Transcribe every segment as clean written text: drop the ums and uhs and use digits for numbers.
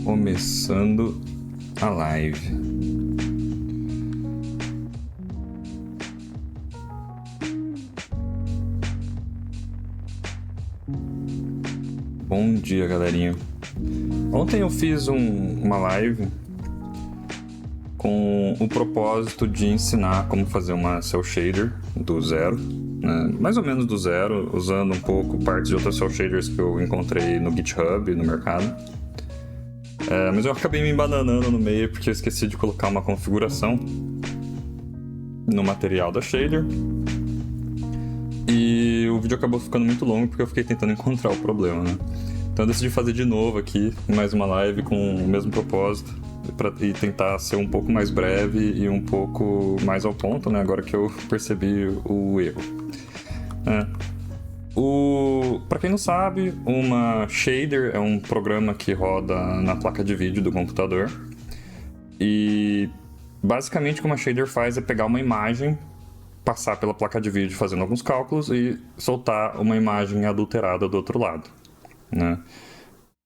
Começando a live. Bom dia, galerinha. Ontem eu fiz uma live com o propósito de ensinar como fazer uma cel shader do zero, né? Mais ou menos do zero, usando um pouco partes de outras cel shaders que eu encontrei no GitHub, no mercado. Mas eu acabei me embananando no meio porque eu esqueci de colocar uma configuração no material da shader. E o vídeo acabou ficando muito longo porque eu fiquei tentando encontrar o problema, né? Então eu decidi fazer de novo aqui, mais uma live com o mesmo propósito e tentar ser um pouco mais breve e um pouco mais ao ponto, né? Agora que eu percebi o erro. Para quem não sabe, uma shader é um programa que roda na placa de vídeo do computador. E basicamente o que uma shader faz é pegar uma imagem, passar pela placa de vídeo fazendo alguns cálculos e soltar uma imagem adulterada do outro lado, né?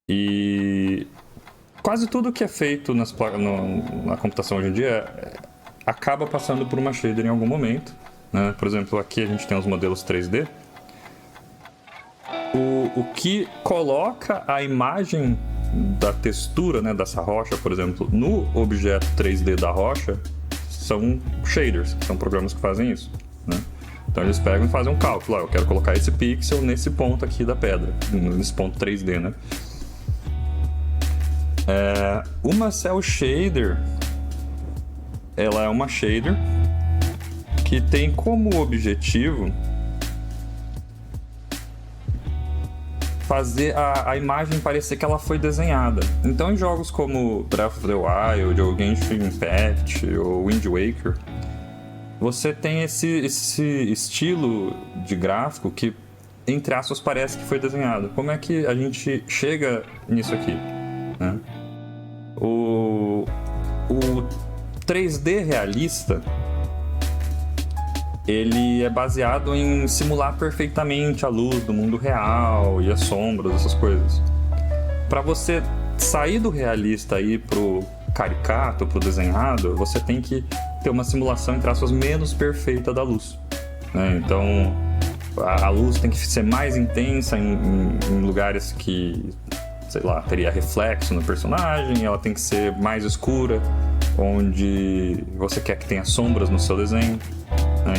E quase tudo que é feito na computação hoje em dia acaba passando por uma shader em algum momento, né? Por exemplo, aqui a gente tem os modelos 3D. O que coloca a imagem da textura, né, dessa rocha, por exemplo, no objeto 3D da rocha, são shaders, são programas que fazem isso, né? Então eles pegam e fazem um cálculo. Eu quero colocar esse pixel nesse ponto aqui da pedra, nesse ponto 3D, né? Uma cel shader, ela é uma shader que tem como objetivo fazer a imagem parecer que ela foi desenhada. Então, em jogos como Breath of the Wild, ou Genshin Impact, ou Wind Waker, você tem esse estilo de gráfico que, entre aspas, parece que foi desenhado. Como é que a gente chega nisso aqui, né? O 3D realista, ele é baseado em simular perfeitamente a luz do mundo real e as sombras, essas coisas. Para você sair do realista e ir pro caricato, pro desenhado, você tem que ter uma simulação, entre aspas, menos perfeita da luz, né? Então, a luz tem que ser mais intensa em lugares que, sei lá, teria reflexo no personagem, ela tem que ser mais escura, onde você quer que tenha sombras no seu desenho.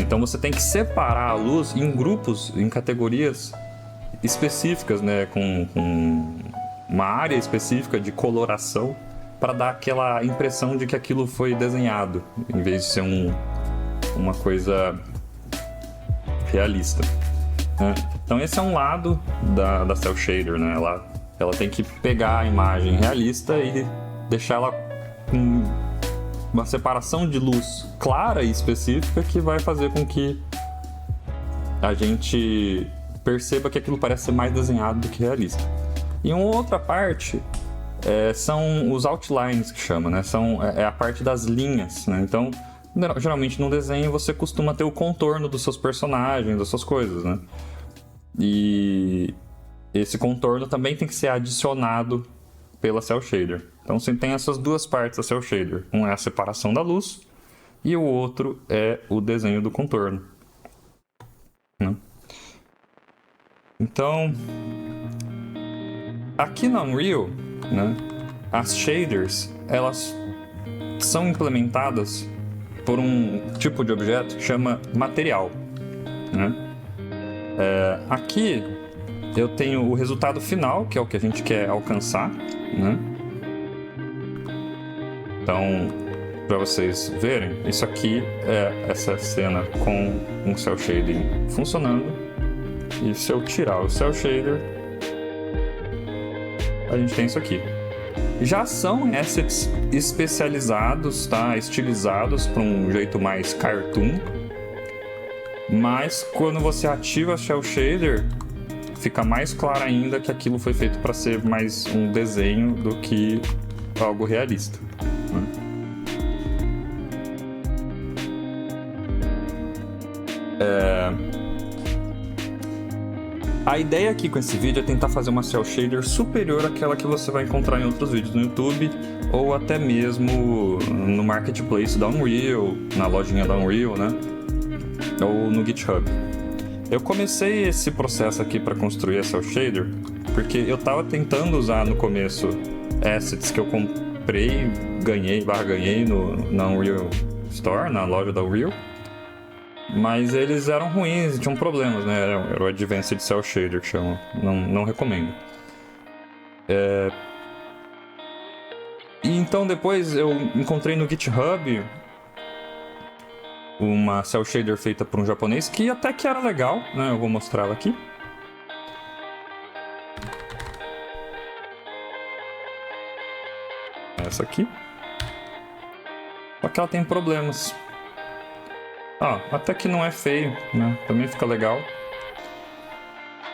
Então você tem que separar a luz em grupos, em categorias específicas, né, com uma área específica de coloração, para dar aquela impressão de que aquilo foi desenhado, em vez de ser uma coisa realista, né? Então esse é um lado da cel shader, né? Ela tem que pegar a imagem realista e deixar ela com uma separação de luz clara e específica que vai fazer com que a gente perceba que aquilo parece ser mais desenhado do que realista. E uma outra parte são os outlines, que chama, né? É a parte das linhas, né? Então, geralmente no desenho você costuma ter o contorno dos seus personagens, das suas coisas, né? E esse contorno também tem que ser adicionado pela cel shader. Então você tem essas duas partes da cel shader. Um é a separação da luz e o outro é o desenho do contorno, né? Então, aqui na Unreal, né, as shaders, elas são implementadas por um tipo de objeto que chama material, né? Aqui eu tenho o resultado final, que é o que a gente quer alcançar, né? Então, para vocês verem, isso aqui é essa cena com um cel shading funcionando. E se eu tirar o cel shader, a gente tem isso aqui. Já são assets especializados, tá? Estilizados para um jeito mais cartoon. Mas quando você ativa a cel shader, fica mais claro ainda que aquilo foi feito para ser mais um desenho do que algo realista, né? A ideia aqui com esse vídeo é tentar fazer uma cel shader superior àquela que você vai encontrar em outros vídeos no YouTube ou até mesmo no marketplace da Unreal, na lojinha da Unreal, né? Ou no GitHub. Eu comecei esse processo aqui para construir a cel shader porque eu estava tentando usar no começo assets que eu comprei, ganhei na Unreal Store, na loja da Unreal. Mas eles eram ruins e tinham problemas, né? Era o Advanced Cel Shader que chama. Não recomendo. E então depois eu encontrei no GitHub uma Cel Shader feita por um japonês que até que era legal, né? Eu vou mostrar ela aqui. Essa aqui. Só que ela tem problemas. Até que não é feio, né? Também fica legal.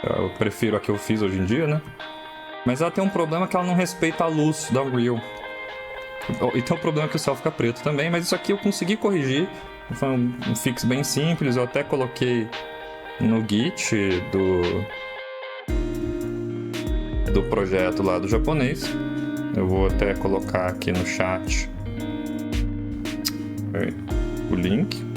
Eu prefiro a que eu fiz hoje em dia, né? Mas ela tem um problema que ela não respeita a luz da Unreal. E tem um problema que o céu fica preto também, mas isso aqui eu consegui corrigir. Foi um fix bem simples, eu até coloquei no Git do projeto lá do japonês. Eu vou até colocar aqui no chat o link.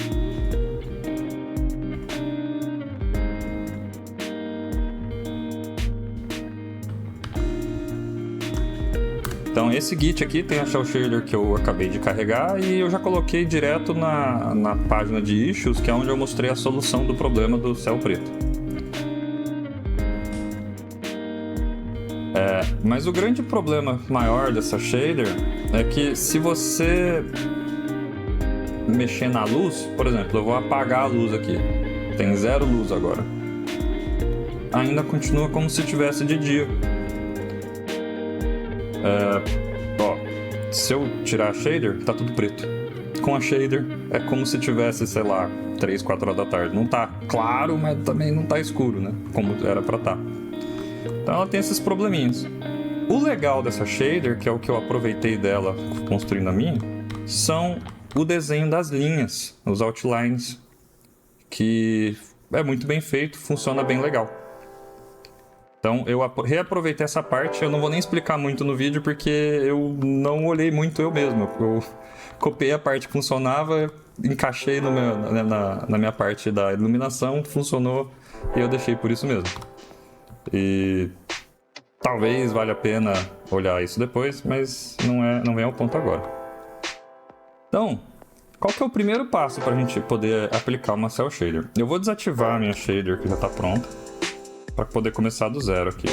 Então esse Git aqui tem a Cel Shader que eu acabei de carregar e eu já coloquei direto na página de issues, que é onde eu mostrei a solução do problema do céu preto. Mas o grande problema maior dessa shader é que se você mexer na luz, por exemplo, eu vou apagar a luz aqui, tem 0 luz agora, ainda continua como se tivesse de dia. Se eu tirar a shader, tá tudo preto. Com a shader, é como se tivesse, sei lá, 3, 4 horas da tarde. Não tá claro, mas também não tá escuro, né? Como era pra tá. Então ela tem esses probleminhas. O legal dessa shader, que é o que eu aproveitei dela construindo a minha, são o desenho das linhas, os outlines, que é muito bem feito, funciona bem legal. Então eu reaproveitei essa parte, eu não vou nem explicar muito no vídeo porque eu não olhei muito eu mesmo. Eu copiei a parte que funcionava, encaixei na minha parte da iluminação, funcionou e eu deixei por isso mesmo. E talvez valha a pena olhar isso depois, mas não vem ao ponto agora. Então, qual que é o primeiro passo para a gente poder aplicar uma Cel Shader? Eu vou desativar a minha shader que já está pronta, para poder começar do zero aqui.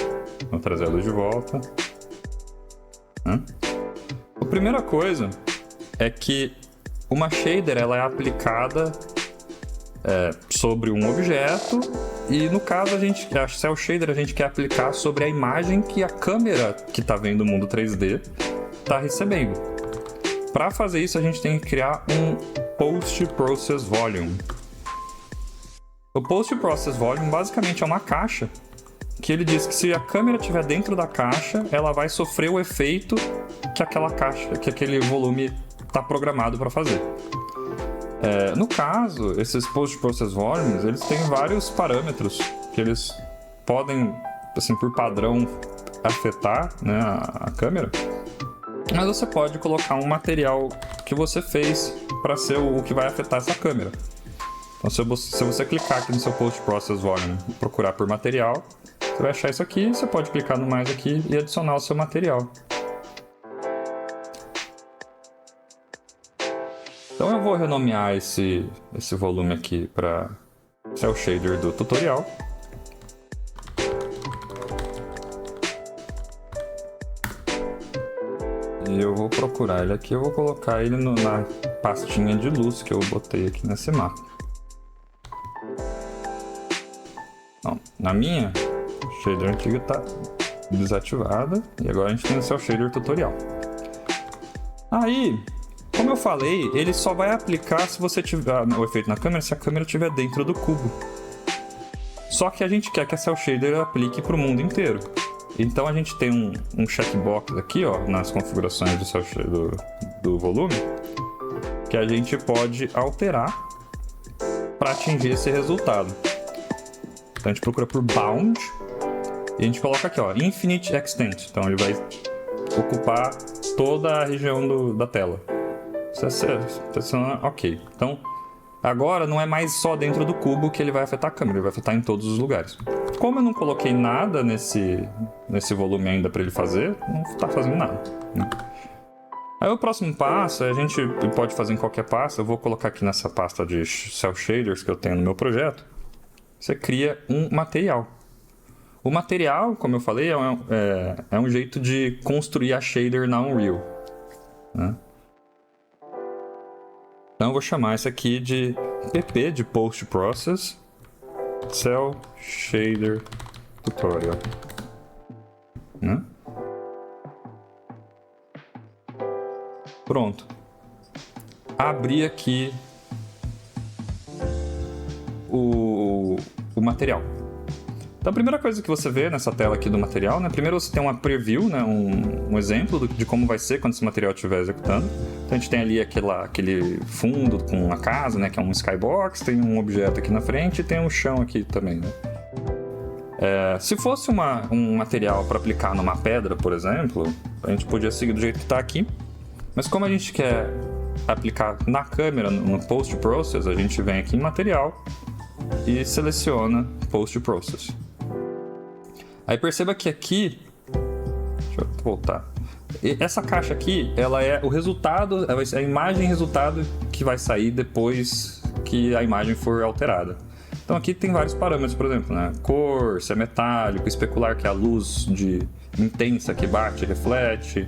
Vou trazer a luz de volta. A primeira coisa é que uma shader ela é aplicada sobre um objeto e no caso a Cel Shader a gente quer aplicar sobre a imagem que a câmera que está vendo o mundo 3D está recebendo. Para fazer isso a gente tem que criar um Post Process Volume. O Post Process Volume basicamente é uma caixa que ele diz que se a câmera estiver dentro da caixa, ela vai sofrer o efeito que aquela caixa, que aquele volume está programado para fazer. No caso, esses Post Process Volumes, eles têm vários parâmetros que eles podem, assim, por padrão, afetar, né, a câmera. Mas você pode colocar um material que você fez para ser o que vai afetar essa câmera. Então, se você clicar aqui no seu Post Process Volume e procurar por material, você vai achar isso aqui, você pode clicar no mais aqui e adicionar o seu material. Então eu vou renomear esse volume aqui para Cel Shader do tutorial. E eu vou procurar ele aqui, eu vou colocar ele na pastinha de luz que eu botei aqui nesse mapa. Não, na minha shader antiga está desativada e agora a gente tem o Cel Shader tutorial. Aí, como eu falei, ele só vai aplicar se você tiver o efeito na câmera, se a câmera estiver dentro do cubo. Só que a gente quer que a Cel Shader aplique para o mundo inteiro. Então a gente tem um checkbox aqui, ó, nas configurações do volume, que a gente pode alterar para atingir esse resultado. Então a gente procura por bound e a gente coloca aqui, ó, infinite extent. Então ele vai ocupar toda a região da tela. Ok. Então agora não é mais só dentro do cubo que ele vai afetar a câmera, ele vai afetar em todos os lugares. Como eu não coloquei nada nesse volume ainda para ele fazer, não está fazendo nada, né? Aí o próximo passo, a gente pode fazer em qualquer pasta. Eu vou colocar aqui nessa pasta de Cell Shaders que eu tenho no meu projeto. Você cria um material. O material, como eu falei, é um jeito de construir a shader na Unreal, né? Então eu vou chamar isso aqui de PP, de Post Process Cell Shader Tutorial, né? Pronto. Abri aqui o material. Então a primeira coisa que você vê nessa tela aqui do material, né? Primeiro você tem uma preview, né? Um exemplo de como vai ser quando esse material estiver executando. Então a gente tem ali aquele fundo com a casa, né? Que é um skybox, tem um objeto aqui na frente e tem um chão aqui também, né? Se fosse um material para aplicar numa pedra, por exemplo, a gente podia seguir do jeito que está aqui. Mas como a gente quer aplicar na câmera, no Post Process, a gente vem aqui em Material e seleciona Post Process. Aí perceba que aqui, deixa eu voltar, essa caixa aqui, ela é o resultado, é a imagem resultado que vai sair depois que a imagem for alterada. Então aqui tem vários parâmetros, por exemplo, né? Cor, se é metálico, especular, que é a luz intensa que bate e reflete.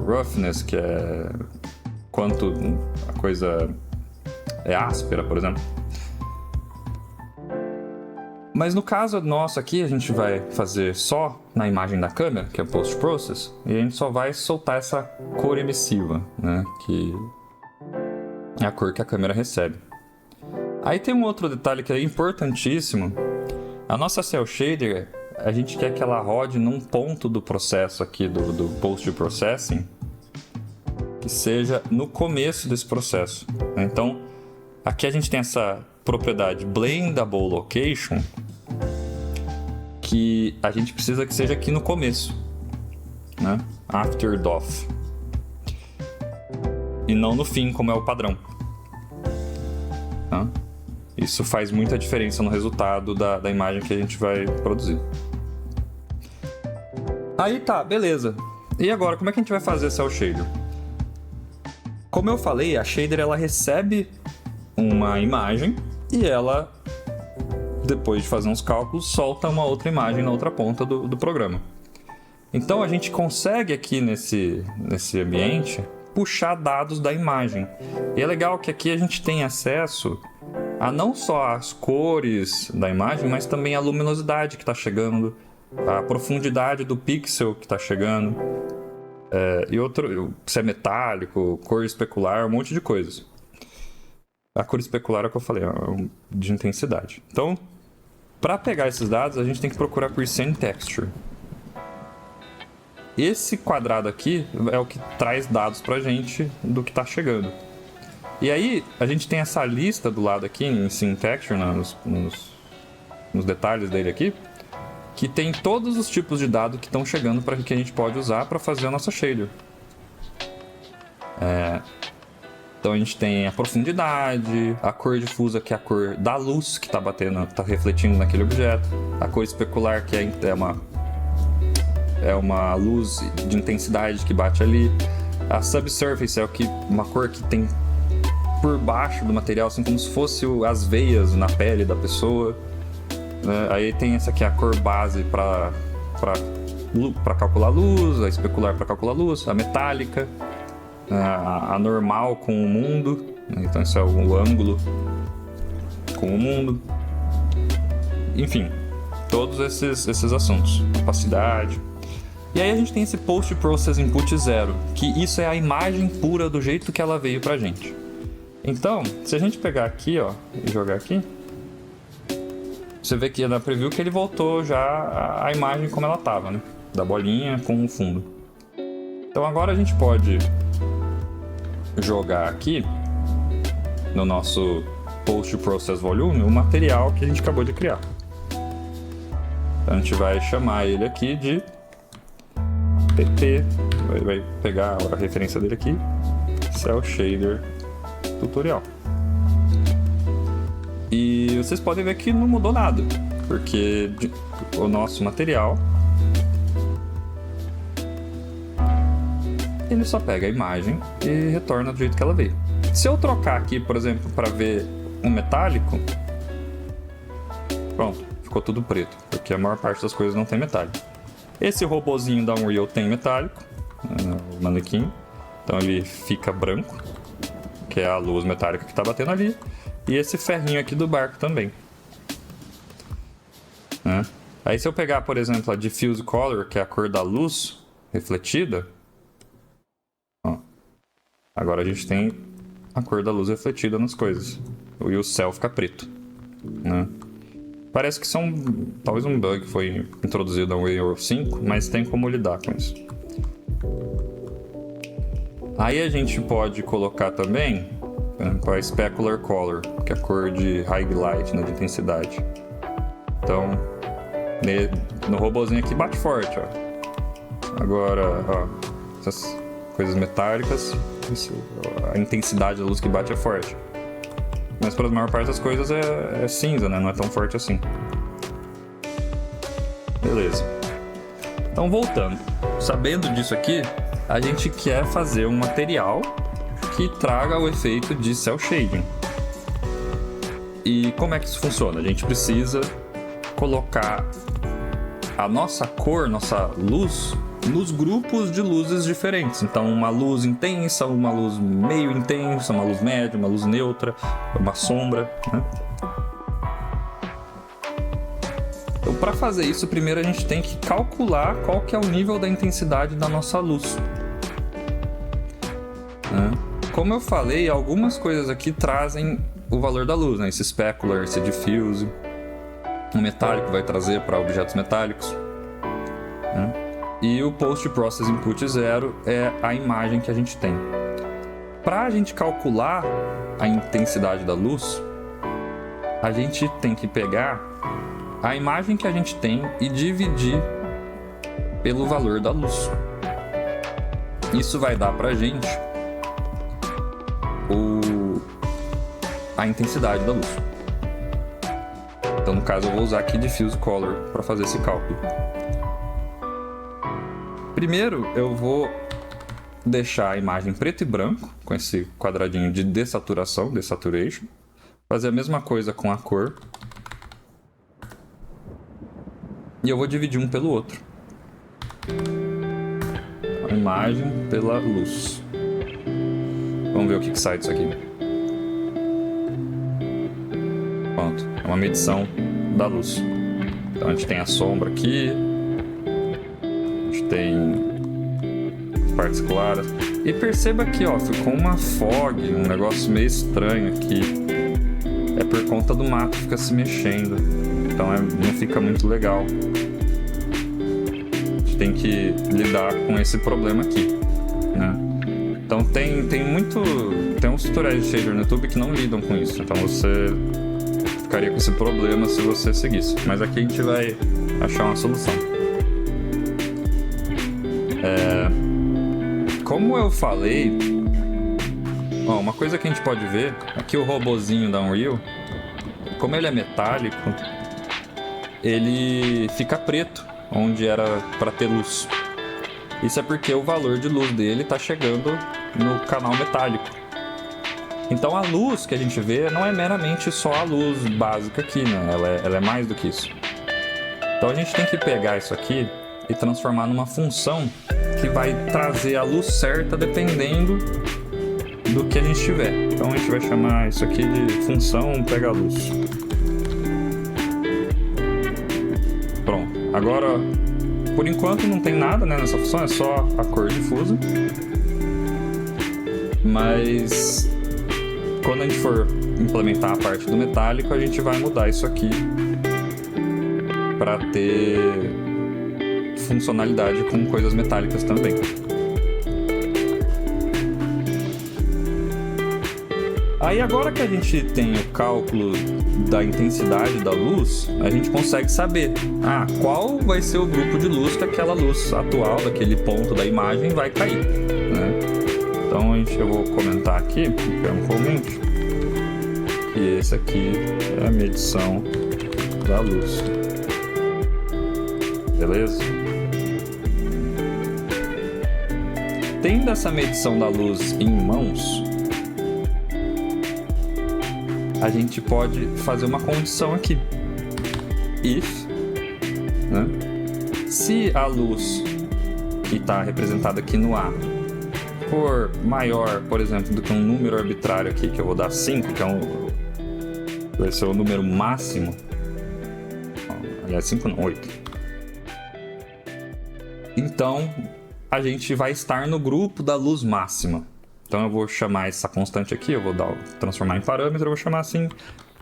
Roughness, que é quanto a coisa é áspera, por exemplo. Mas no caso nosso aqui, a gente vai fazer só na imagem da câmera, que é Post Process, e a gente só vai soltar essa cor emissiva, né? Que é a cor que a câmera recebe. Aí tem um outro detalhe que é importantíssimo. A nossa Cell Shader, a gente quer que ela rode num ponto do processo aqui do post-processing que seja no começo desse processo. Então, aqui a gente tem essa propriedade Blendable Location que a gente precisa que seja aqui no começo, né? After Doff. E não no fim, como é o padrão. Tá? Isso faz muita diferença no resultado da imagem que a gente vai produzir. Aí tá, beleza. E agora, como é que a gente vai fazer Cell Shader? Como eu falei, a shader ela recebe uma imagem e ela, depois de fazer uns cálculos, solta uma outra imagem na outra ponta do programa. Então a gente consegue aqui nesse ambiente puxar dados da imagem. E é legal que aqui a gente tem acesso a não só as cores da imagem, mas também a luminosidade que está chegando, a profundidade do pixel que está chegando, e outro, se é metálico, cor especular, um monte de coisas. A cor especular é o que eu falei, de intensidade. Então, para pegar esses dados, a gente tem que procurar por Scene Texture. Esse quadrado aqui é o que traz dados pra gente do que está chegando. E aí, a gente tem essa lista do lado aqui, em Scene Texture, nos detalhes dele aqui, que tem todos os tipos de dados que estão chegando para que a gente pode usar para fazer a nossa shader. Então a gente tem a profundidade, a cor difusa, que é a cor da luz que está batendo, está refletindo naquele objeto, a cor especular, que é uma luz de intensidade que bate ali, a subsurface é uma cor que tem por baixo do material, assim como se fosse as veias na pele da pessoa. Aí tem essa aqui, a cor base para calcular luz, a especular para calcular luz, a metálica, a normal com o mundo, então esse é o ângulo com o mundo, enfim, todos esses assuntos, opacidade. E aí a gente tem esse Post Process Input 0, que isso é a imagem pura do jeito que ela veio pra gente. Então, se a gente pegar aqui, ó, e jogar aqui, você vê que na preview que ele voltou já a imagem como ela estava, né? Da bolinha com o fundo. Então agora a gente pode jogar aqui no nosso Post Process Volume o material que a gente acabou de criar. Então a gente vai chamar ele aqui de pt, vai pegar a referência dele aqui, Cell Shader Tutorial. E vocês podem ver que não mudou nada, porque o nosso material ele só pega a imagem e retorna do jeito que ela veio. Se eu trocar aqui, por exemplo, para ver um metálico, pronto, ficou tudo preto, porque a maior parte das coisas não tem metálico. Esse robozinho da Unreal tem metálico, o manequim, então ele fica branco, que é a luz metálica que está batendo ali, e esse ferrinho aqui do barco também. Aí se eu pegar, por exemplo, a Diffuse Color, que é a cor da luz refletida, ó, agora a gente tem a cor da luz refletida nas coisas, e o céu fica preto, né? Parece que são talvez um bug que foi introduzido no Unreal 5, mas tem como lidar com isso. Aí a gente pode colocar também a Specular Color, que é a cor de highlight, né, de intensidade. Então, no robozinho aqui bate forte, ó. Agora, ó, essas coisas metálicas, a intensidade da luz que bate é forte. Mas para a maior parte das coisas é cinza, né? Não é tão forte assim. Beleza. Então, voltando. Sabendo disso aqui, a gente quer fazer um material que traga o efeito de cel shading. E como é que isso funciona? A gente precisa colocar a nossa cor, nossa luz, nos grupos de luzes diferentes. Então, uma luz intensa, uma luz meio intensa, uma luz média, uma luz neutra, uma sombra, né? Então, para fazer isso, primeiro a gente tem que calcular qual que é o nível da intensidade da nossa luz, né? Como eu falei, algumas coisas aqui trazem o valor da luz, né? Esse specular, esse diffuse, o metálico vai trazer para objetos metálicos, né? E o Post Process Input 0 é a imagem que a gente tem. Para a gente calcular a intensidade da luz, a gente tem que pegar a imagem que a gente tem e dividir pelo valor da luz. Isso vai dar para a gente a intensidade da luz. Então, no caso, eu vou usar aqui Diffuse Color para fazer esse cálculo. Primeiro, eu vou deixar a imagem preto e branco, com esse quadradinho de dessaturação, desaturation. Fazer a mesma coisa com a cor. E eu vou dividir um pelo outro. A imagem pela luz. Vamos ver o que sai disso aqui. Pronto, é uma medição da luz. Então a gente tem a sombra aqui. Tem partes claras. E perceba aqui, ó, ficou uma fog, um negócio meio estranho aqui. É por conta do mato que fica se mexendo. Então não fica muito legal. A gente tem que lidar com esse problema aqui, né? Então tem uns tutoriais de shader no YouTube que não lidam com isso. Então você ficaria com esse problema se você seguisse. Mas aqui a gente vai achar uma solução. Como eu falei, ó, uma coisa que a gente pode ver, aqui o robozinho da Unreal, como ele é metálico, ele fica preto, onde era para ter luz. Isso é porque o valor de luz dele está chegando no canal metálico. Então a luz que a gente vê não é meramente só a luz básica aqui, né? Ela é mais do que isso. Então a gente tem que pegar isso aqui e transformar numa função que vai trazer a luz certa dependendo do que a gente tiver. Então a gente vai chamar isso aqui de função pega luz. Pronto. Agora, por enquanto não tem nada, né, nessa função, é só a cor difusa. Mas quando a gente for implementar a parte do metálico, a gente vai mudar isso aqui para ter funcionalidade com coisas metálicas também. Aí agora que a gente tem o cálculo da intensidade da luz, a gente consegue saber qual vai ser o grupo de luz que aquela luz atual, daquele ponto da imagem, vai cair, né? Então eu vou comentar aqui, um comente, que esse aqui é a medição da luz. Beleza? Tendo essa medição da luz em mãos, a gente pode fazer uma condição aqui. If, né? Se a luz que está representada aqui no A for maior, por exemplo, do que um número arbitrário aqui, que eu vou dar 5, que vai ser o número máximo. Aliás, 5 não, 8. Então, a gente vai estar no grupo da luz máxima. Então eu vou chamar essa constante aqui, eu vou transformar em parâmetro, eu vou chamar assim,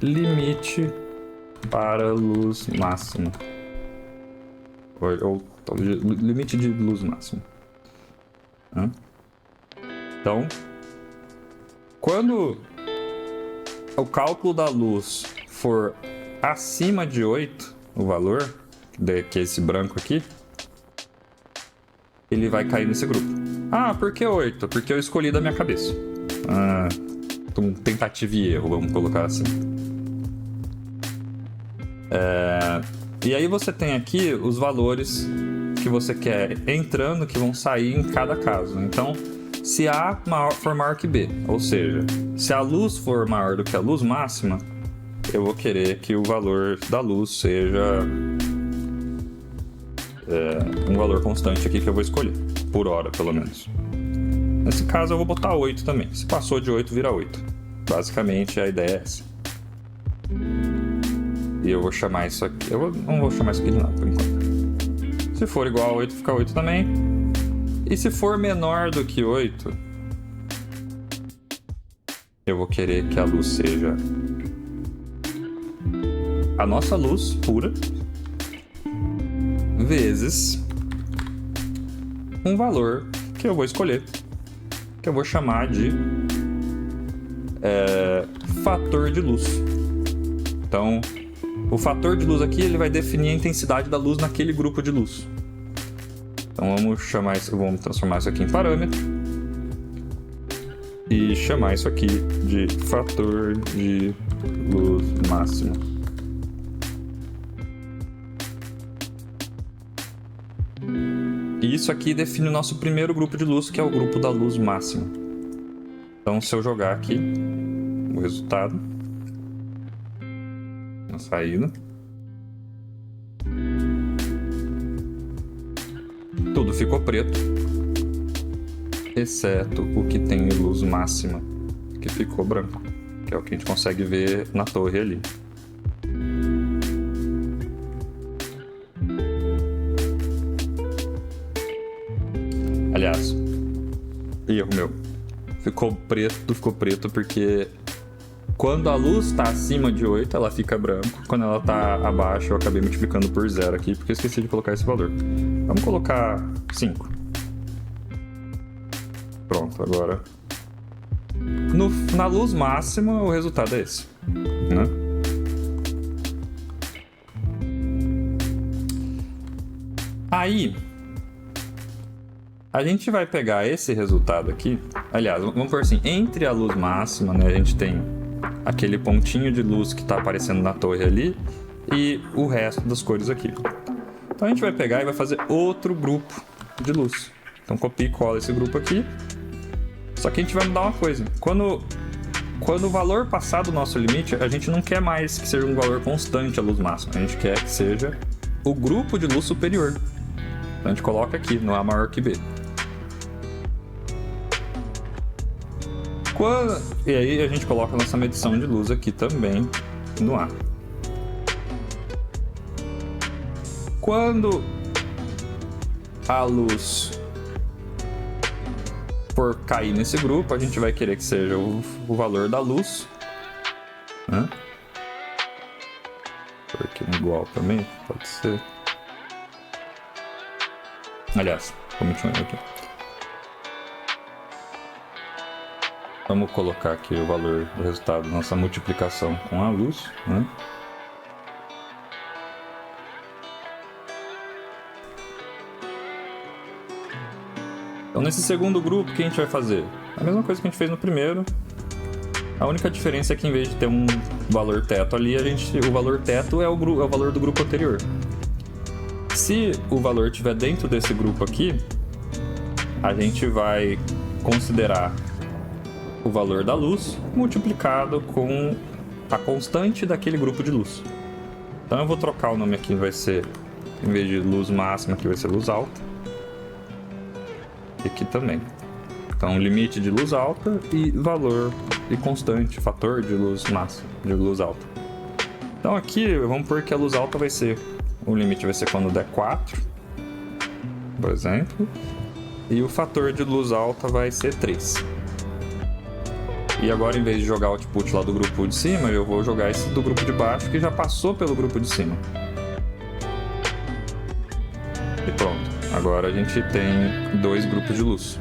limite para luz máxima. Ou limite de luz máxima. Então, quando o cálculo da luz for acima de 8, o valor, que é esse branco aqui, ele vai cair nesse grupo. Por que 8? Porque eu escolhi da minha cabeça. Tentativa e erro, vamos colocar assim. E aí você tem aqui os valores que você quer entrando, que vão sair em cada caso. Então, se A for maior que B, ou seja, se a luz for maior do que a luz máxima, eu vou querer que o valor da luz seja um valor constante aqui que eu vou escolher, por hora pelo menos. Nesse caso eu vou botar 8 também. Se passou de 8, vira 8. Basicamente a ideia é essa. E eu vou chamar isso aqui... não vou chamar isso aqui de nada por enquanto. Se for igual a 8, fica 8 também. E se for menor do que 8, eu vou querer que a luz seja a nossa luz pura vezes um valor que eu vou escolher, que eu vou chamar de fator de luz. Então, o fator de luz aqui ele vai definir a intensidade da luz naquele grupo de luz. Então vamos transformar isso aqui em parâmetro e chamar isso aqui de fator de luz máxima. E isso aqui define o nosso primeiro grupo de luz, que é o grupo da luz máxima. Então, se eu jogar aqui o resultado na saída, tudo ficou preto, exceto o que tem luz máxima, que ficou branco, que é o que a gente consegue ver na torre ali. Aliás, erro meu. Ficou preto porque quando a luz está acima de 8, ela fica branco. Quando ela está abaixo, eu acabei multiplicando por 0 aqui, porque eu esqueci de colocar esse valor. Vamos colocar 5. Pronto, agora... na luz máxima, o resultado é esse, né? Aí... a gente vai pegar esse resultado aqui, aliás, vamos por assim, entre a luz máxima, né, a gente tem aquele pontinho de luz que está aparecendo na torre ali e o resto das cores aqui. Então a gente vai pegar e vai fazer outro grupo de luz. Então copia e cola esse grupo aqui, só que a gente vai mudar uma coisa. Quando o valor passar do nosso limite, a gente não quer mais que seja um valor constante a luz máxima, a gente quer que seja o grupo de luz superior. Então a gente coloca aqui no A maior que B. E aí a gente coloca a nossa medição de luz aqui também no A. Quando a luz for cair nesse grupo, a gente vai querer que seja o valor da luz, né? Por aqui um igual também, pode ser. Aliás, vamos continuar aqui. Vamos colocar aqui o valor do resultado da nossa multiplicação com a luz, né? Então, nesse segundo grupo, o que a gente vai fazer? A mesma coisa que a gente fez no primeiro. A única diferença é que, em vez de ter um valor teto ali, o valor teto é o valor do grupo anterior. Se o valor estiver dentro desse grupo aqui, a gente vai considerar o valor da luz multiplicado com a constante daquele grupo de luz. Então eu vou trocar o nome aqui, vai ser, em vez de luz máxima, aqui vai ser luz alta. E aqui também. Então limite de luz alta e valor e constante, fator de luz máxima, de luz alta. Então aqui vamos pôr que a luz alta vai ser, o limite vai ser quando der 4, por exemplo. E o fator de luz alta vai ser 3. E agora, em vez de jogar o output lá do grupo de cima, eu vou jogar esse do grupo de baixo, que já passou pelo grupo de cima. E pronto. Agora a gente tem 2 grupos de luz.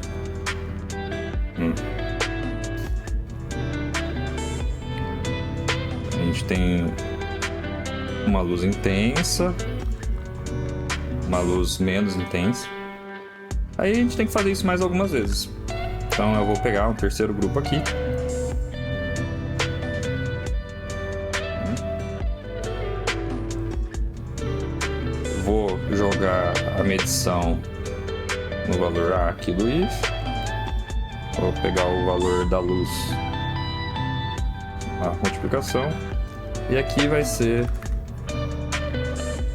A gente tem uma luz intensa, uma luz menos intensa. Aí a gente tem que fazer isso mais algumas vezes. Então eu vou pegar um terceiro grupo aqui. Vou jogar a medição no valor A aqui do if. Vou pegar o valor da luz, a multiplicação. E aqui vai ser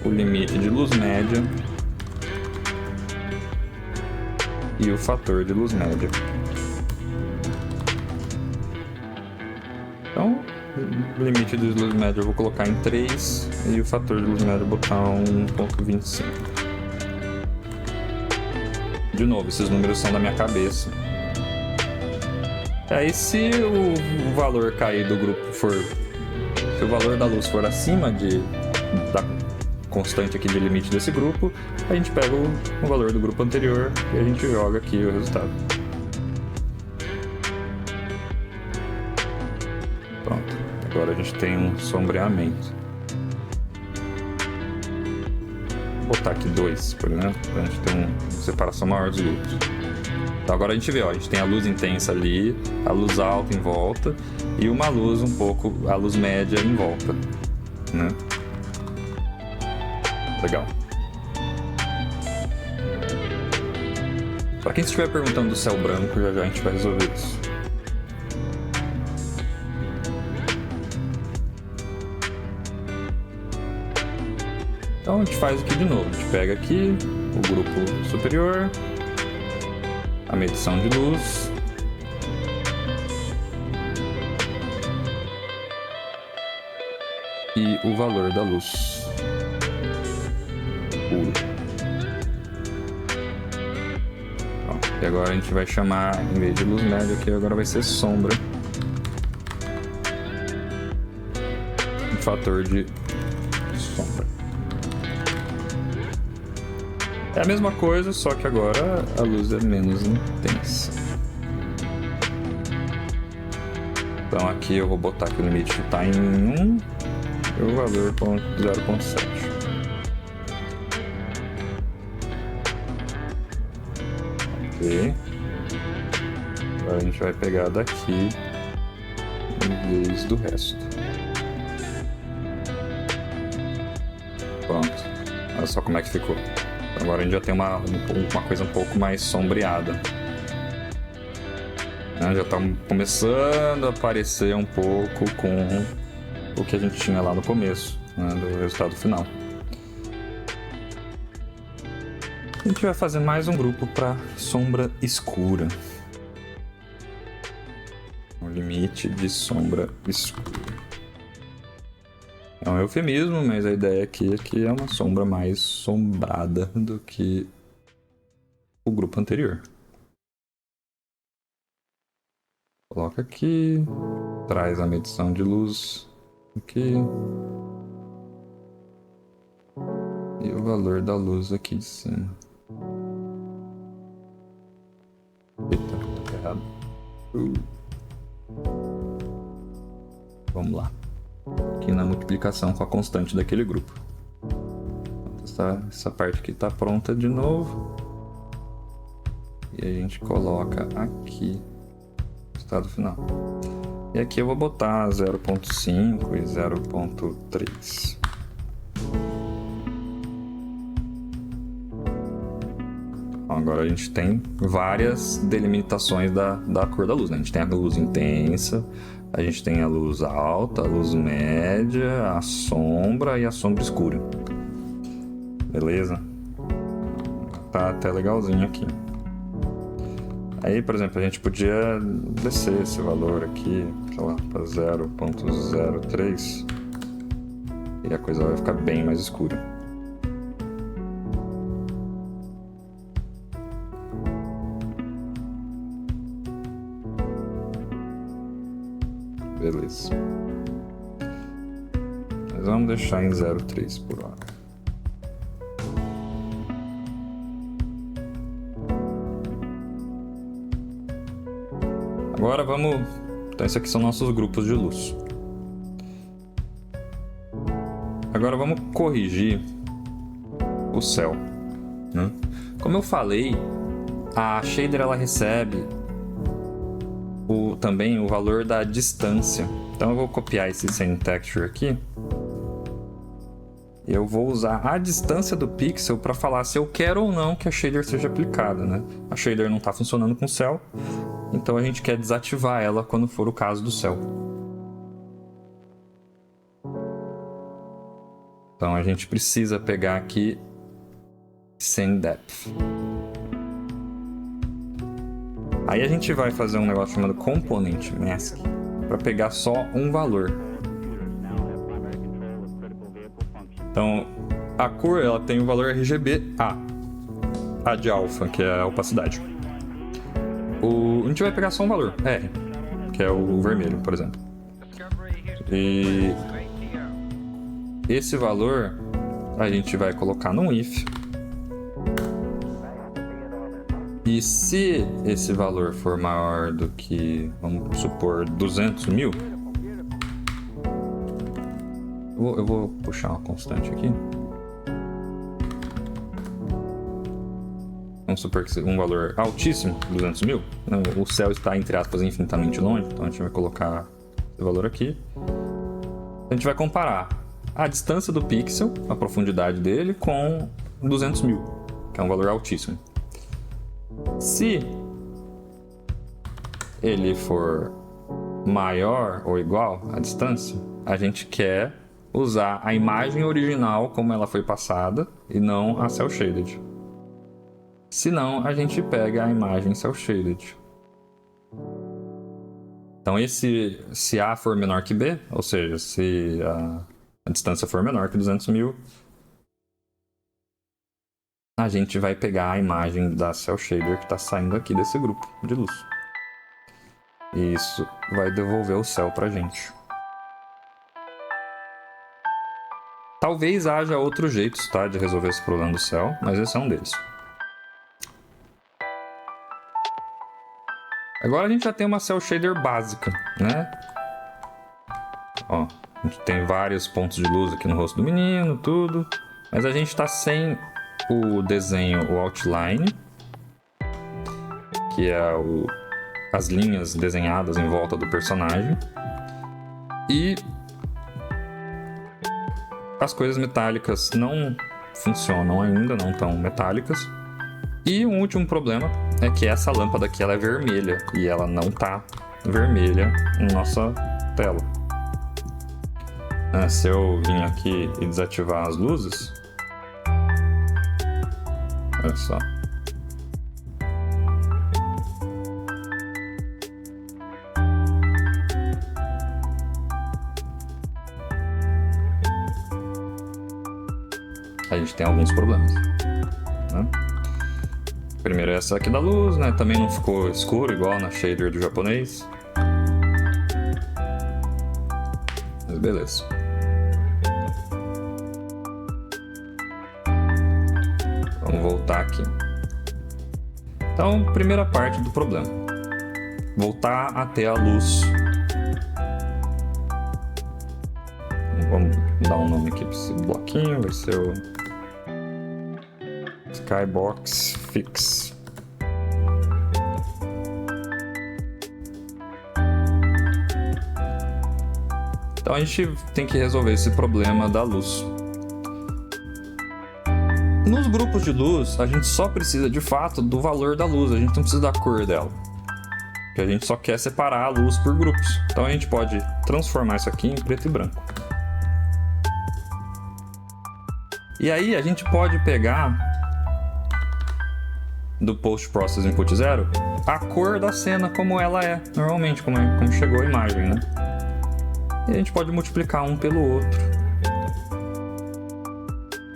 o limite de luz média e o fator de luz média. Então, o limite de luz média eu vou colocar em 3 e o fator de luz média eu vou botar 1.25. De novo, esses números são da minha cabeça. Aí se o valor cair do grupo for... Se o valor da luz for acima da constante aqui de limite desse grupo, a gente pega o valor do grupo anterior e a gente joga aqui o resultado. Pronto, agora a gente tem um sombreamento. Vou botar aqui 2, por exemplo, para a gente ter uma separação maior dos grupos. Então agora a gente vê, ó, a gente tem a luz intensa ali, a luz alta em volta e uma luz um pouco, a luz média em volta, né? Legal. Para quem estiver perguntando do céu branco, já a gente vai resolver isso. Então a gente faz aqui de novo. A gente pega aqui o grupo superior, a medição de luz, e o valor da luz puro. E agora a gente vai chamar, em vez de luz média aqui, agora vai ser sombra. Um fator de sombra. É a mesma coisa, só que agora a luz é menos intensa. Então aqui eu vou botar que o limite está em 1 e o valor 0.7. Ok. Agora a gente vai pegar daqui em vez do resto. Pronto. Olha só como é que ficou. Agora a gente já tem uma coisa um pouco mais sombreada. Já está começando a aparecer um pouco com o que a gente tinha lá no começo, né, do resultado final. A gente vai fazer mais um grupo para sombra escura. O limite de sombra escura. É um eufemismo, mas a ideia aqui é que é uma sombra mais sombrada do que o grupo anterior. Coloca aqui, traz a medição de luz aqui e o valor da luz aqui de cima. Eita, tá errado. Vamos lá. Aqui na multiplicação com a constante daquele grupo. Essa parte aqui está pronta de novo. E a gente coloca aqui o estado final. E aqui eu vou botar 0.5 e 0.3. Agora a gente tem várias delimitações da cor da luz, né? A gente tem a luz intensa, a gente tem a luz alta, a luz média, a sombra e a sombra escura. Beleza? Tá até legalzinho aqui. Aí, por exemplo, a gente podia descer esse valor aqui, sei lá, para 0.03 e a coisa vai ficar bem mais escura. Beleza. Mas vamos deixar em 0.3 por hora. Agora vamos... Então, esses aqui são nossos grupos de luz. Agora vamos corrigir o céu, né? Como eu falei, a shader ela recebe também o valor da distância. Então eu vou copiar esse Scene Texture aqui. Eu vou usar a distância do pixel para falar se eu quero ou não que a shader seja aplicada, né? A shader não está funcionando com o céu, então a gente quer desativar ela quando for o caso do céu. Então a gente precisa pegar aqui Scene Depth. Aí a gente vai fazer um negócio chamado Component Mask para pegar só um valor. Então, a cor ela tem o valor RGB A de alfa, que é a opacidade. A gente vai pegar só um valor, R, que é o vermelho, por exemplo. E esse valor a gente vai colocar num if. E se esse valor for maior do que, vamos supor, 200 mil, eu vou puxar uma constante aqui. Vamos supor que um valor altíssimo, 200 mil. O céu está, entre aspas, infinitamente longe, então a gente vai colocar esse valor aqui. A gente vai comparar a distância do pixel, a profundidade dele, com 200 mil, que é um valor altíssimo. Se ele for maior ou igual à distância, a gente quer usar a imagem original como ela foi passada e não a cel shaded. Se não, a gente pega a imagem cel shaded. Então se A for menor que B, ou seja, se a distância for menor que 200 mil, a gente vai pegar a imagem da cel shader que está saindo aqui desse grupo de luz. E isso vai devolver o céu para a gente. Talvez haja outros jeitos, tá, de resolver esse problema do céu, mas esse é um deles. Agora a gente já tem uma cel shader básica, né? Ó, a gente tem vários pontos de luz aqui no rosto do menino, tudo. Mas a gente está sem o desenho, o outline, que é as linhas desenhadas em volta do personagem. E as coisas metálicas não funcionam ainda, não estão metálicas. E um último problema é que essa lâmpada aqui ela é vermelha e ela não está vermelha em nossa tela. Se eu vim aqui e desativar as luzes, olha só. A gente tem alguns problemas, né? Primeiro essa aqui da luz, né? Também não ficou escuro igual na shader do japonês. Mas beleza. Vamos voltar aqui. Então, primeira parte do problema. Voltar a ter a luz dar um nome aqui para esse bloquinho, vai ser o Skybox Fix. Então a gente tem que resolver esse problema da luz. Nos grupos de luz, a gente só precisa de fato do valor da luz, a gente não precisa da cor dela. Porque a gente só quer separar a luz por grupos. Então a gente pode transformar isso aqui em preto e branco. E aí a gente pode pegar do Post Process Input 0 a cor da cena como ela é, normalmente, como chegou a imagem, né? E a gente pode multiplicar um pelo outro.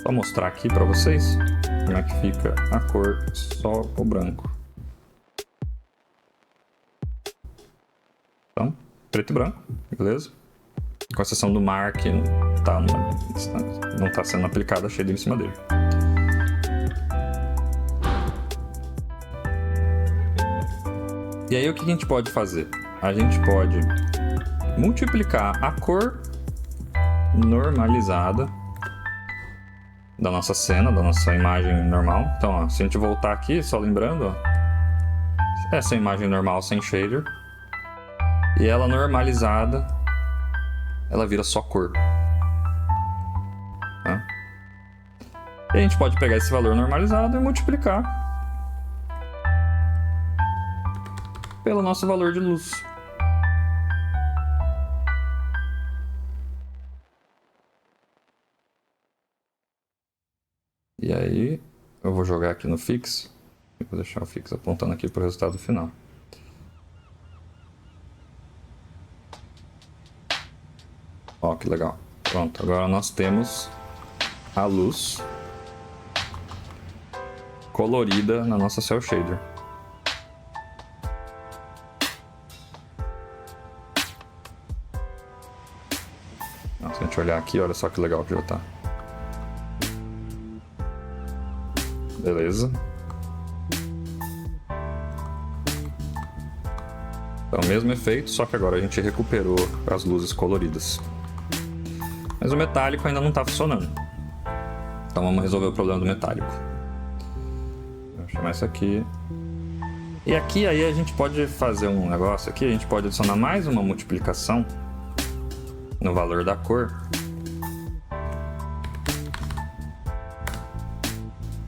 Só mostrar aqui para vocês como é que fica a cor só o branco. Então, preto e branco, beleza? Com exceção do Mark, não está sendo aplicada a shader em cima dele. E aí o que a gente pode fazer? A gente pode multiplicar a cor normalizada da nossa cena, da nossa imagem normal. Então, ó, se a gente voltar aqui, só lembrando, ó, essa é a imagem normal sem shader. E ela normalizada, ela vira só cor. Tá? E a gente pode pegar esse valor normalizado e multiplicar pelo nosso valor de luz. E aí, eu vou jogar aqui no Fix. Vou deixar o Fix apontando aqui para o resultado final. Ó, que legal. Pronto, agora nós temos a luz colorida na nossa Cell Shader. Se a gente olhar aqui, olha só que legal que já tá. Beleza. Então, o mesmo efeito, só que agora a gente recuperou as luzes coloridas. Mas o metálico ainda não está funcionando. Então vamos resolver o problema do metálico. Vou chamar isso aqui. E aqui aí a gente pode fazer um negócio aqui, a gente pode adicionar mais uma multiplicação no valor da cor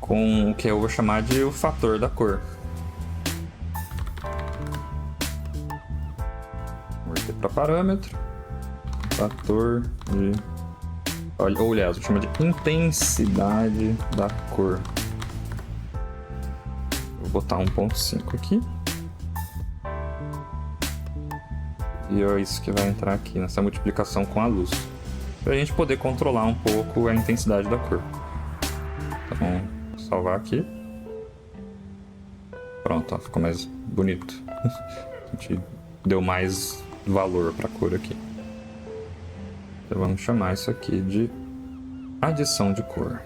com o que eu vou chamar de o fator da cor. Vou ter para parâmetro, fator de... Ou aliás, eu chamo de intensidade da cor. Vou botar 1.5 aqui. E é isso que vai entrar aqui nessa multiplicação com a luz. Para a gente poder controlar um pouco a intensidade da cor. Então, vou salvar aqui. Pronto, ó, ficou mais bonito. A gente deu mais valor para a cor aqui. Então vamos chamar isso aqui de adição de cor.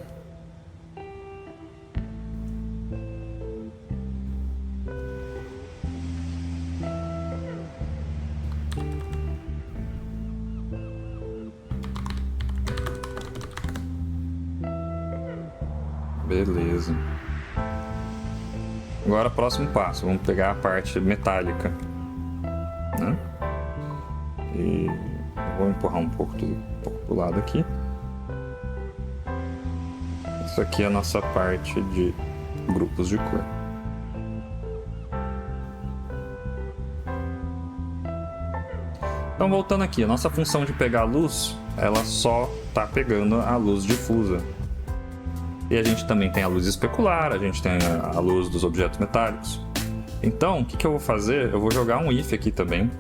Beleza. Agora próximo passo, vamos pegar a parte metálica, né? E vou empurrar um pouco pro lado aqui. Isso aqui é a nossa parte de grupos de cor. Então voltando aqui, a nossa função de pegar a luz, ela só está pegando a luz difusa. E a gente também tem a luz especular, a gente tem a luz dos objetos metálicos. Então, o que eu vou fazer? Eu vou jogar um if aqui também.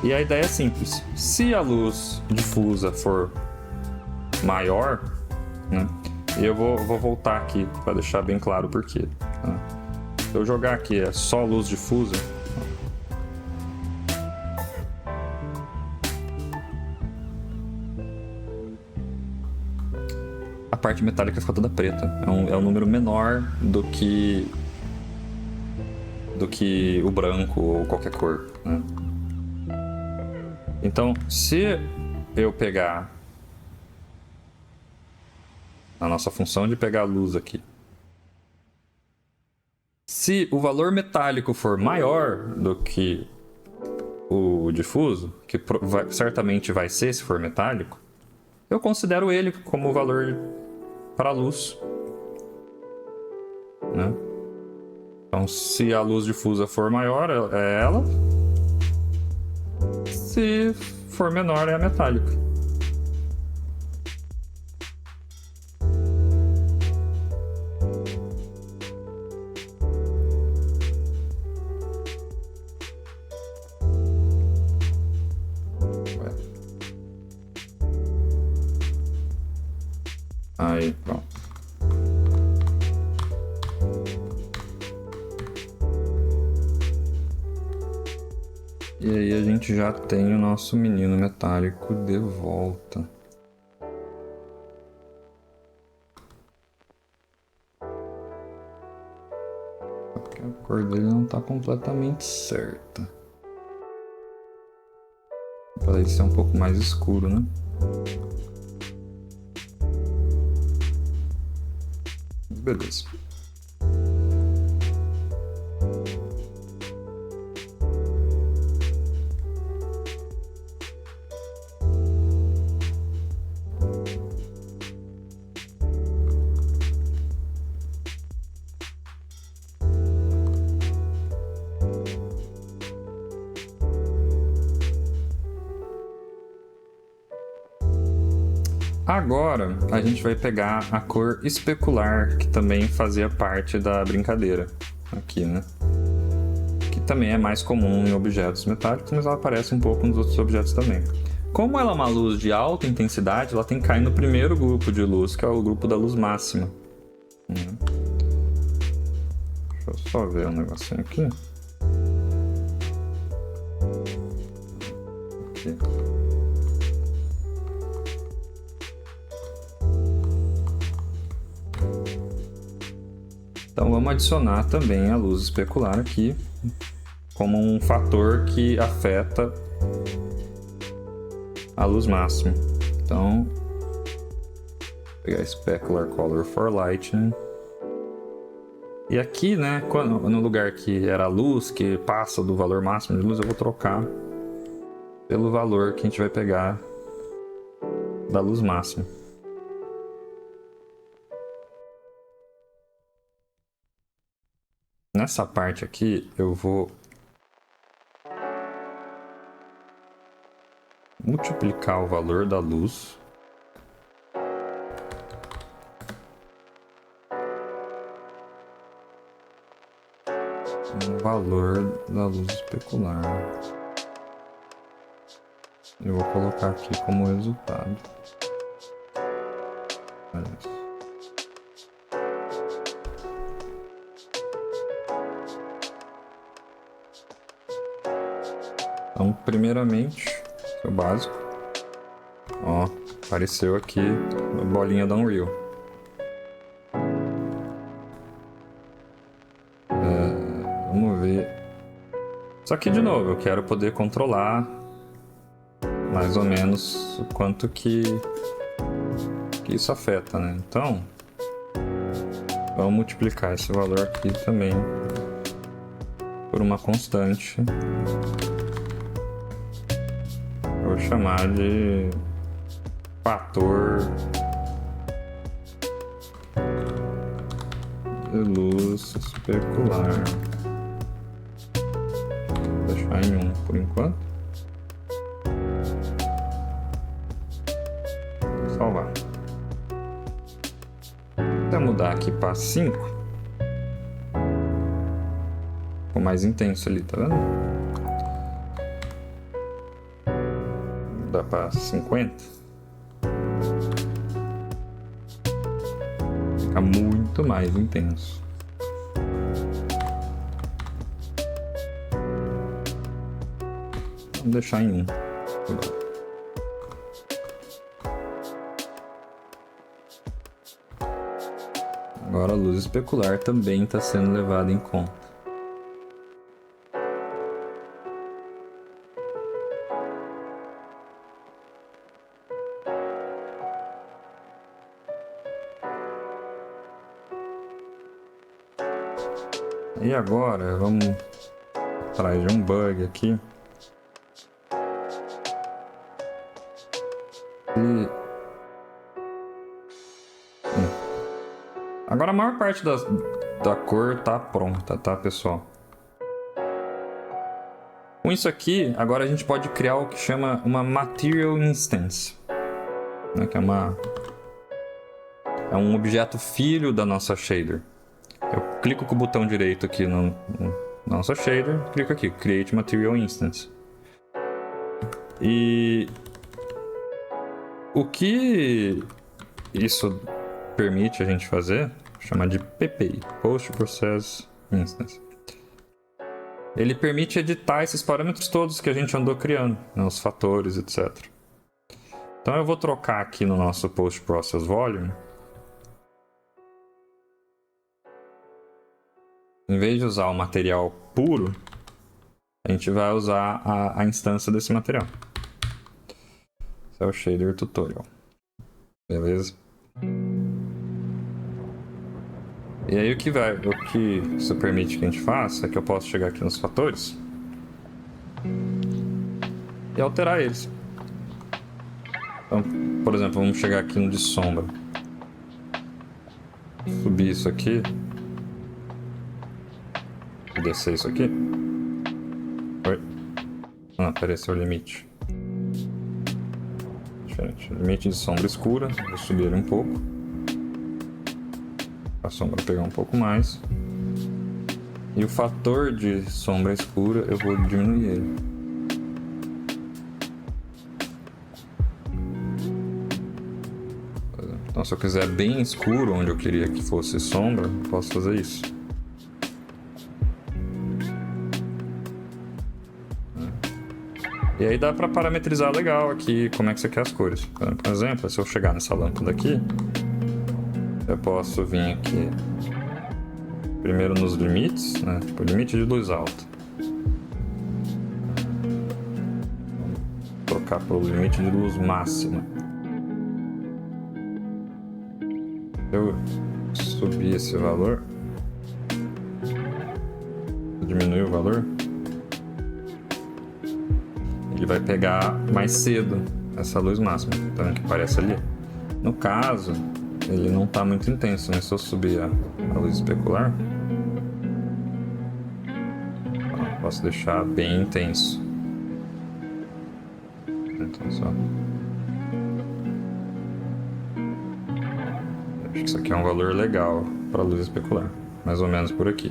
E a ideia é simples. Se a luz difusa for maior, né, eu vou voltar aqui para deixar bem claro o porquê. Tá? Se eu jogar aqui é só luz difusa, a parte metálica fica toda preta. É um número menor do que o branco ou qualquer cor, né? Então, se eu pegar a nossa função de pegar a luz aqui, se o valor metálico for maior do que o difuso, que certamente vai ser se for metálico, eu considero ele como valor para a luz, né? Então, se a luz difusa for maior, é ela. Se for menor, é a metálica. Aí, pronto. E aí a gente já tem o nosso menino metálico de volta. Porque a cor dele não está completamente certa. Para ele ser um pouco mais escuro, né? Beleza. Agora a gente vai pegar a cor especular, que também fazia parte da brincadeira aqui, né? Que também é mais comum em objetos metálicos, mas ela aparece um pouco nos outros objetos também. Como ela é uma luz de alta intensidade, ela tem que cair no primeiro grupo de luz, que é o grupo da luz máxima. Deixa eu só ver um negocinho aqui. Aqui. Então vamos adicionar também a luz especular aqui como um fator que afeta a luz máxima. Então, vou pegar Specular Color for Lightning. E aqui, né, no lugar que era a luz, que passa do valor máximo de luz, eu vou trocar pelo valor que a gente vai pegar da luz máxima. Nessa parte aqui, eu vou multiplicar o valor da luz com o valor da luz especular. Eu vou colocar aqui como resultado. Olha isso. Então, primeiramente, o básico. Ó, apareceu aqui a bolinha da Unreal. Vamos ver. Só que, de novo, eu quero poder controlar mais ou menos o quanto que isso afeta, né? Então, vamos multiplicar esse valor aqui também por uma constante. Vou chamar de fator de luz especular. Vou deixar em 1 por enquanto. Vou salvar. Vou mudar aqui para 5. Ficou mais intenso ali, tá vendo? Dá para 50. Fica muito mais intenso. Vamos deixar em 1. Agora a luz especular também está sendo levada em conta. E agora, vamos atrás de um bug aqui. Agora a maior parte da cor tá pronta, tá, pessoal? Com isso aqui, agora a gente pode criar o que chama uma Material Instance, né? Que é um objeto filho da nossa shader. Eu clico com o botão direito aqui na nossa shader, clico aqui, Create Material Instance. E o que isso permite a gente fazer, chama de PPI, Post Process Instance. Ele permite editar esses parâmetros todos que a gente andou criando, né, os fatores, etc. Então eu vou trocar aqui no nosso Post Process Volume. Em vez de usar o material puro, a gente vai usar a instância desse material. Esse é o Shader Tutorial. Beleza? E aí o que isso permite que a gente faça é que eu posso chegar aqui nos fatores e alterar eles. Então, por exemplo, vamos chegar aqui no de sombra. Subir isso aqui. E descer isso aqui. Oi? Ah, peraí, esse é o limite. Diferente. Limite de sombra escura. Vou subir ele um pouco. A sombra pegar um pouco mais. E o fator de sombra escura eu vou diminuir ele. Então, se eu quiser bem escuro onde eu queria que fosse sombra, eu posso fazer isso. E aí dá para parametrizar legal aqui como é que você quer as cores. Por exemplo, se eu chegar nessa lâmpada aqui, eu posso vir aqui primeiro nos limites, né? Tipo, limite de luz alta. Vou trocar para o limite de luz máxima. Se eu subir esse valor, diminuir o valor, ele vai pegar mais cedo essa luz máxima, então que aparece ali. No caso, ele não está muito intenso, mas se eu subir a luz especular, posso deixar bem intenso. Então só. Acho que isso aqui é um valor legal para luz especular, mais ou menos por aqui.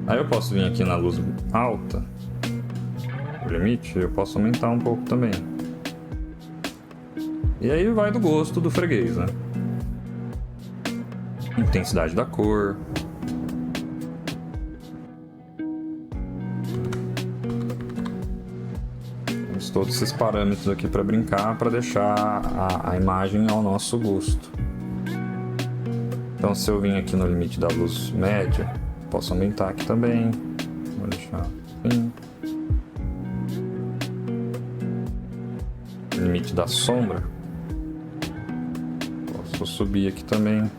Aí eu posso vir aqui na luz alta, o limite, eu posso aumentar um pouco também. E aí vai do gosto do freguês, né? Intensidade da cor. Temos todos esses parâmetros aqui para brincar, para deixar a imagem ao nosso gosto. Então, se eu vim aqui no limite da luz média, posso aumentar aqui também. Vou deixar assim. Limite da sombra, posso subir aqui também.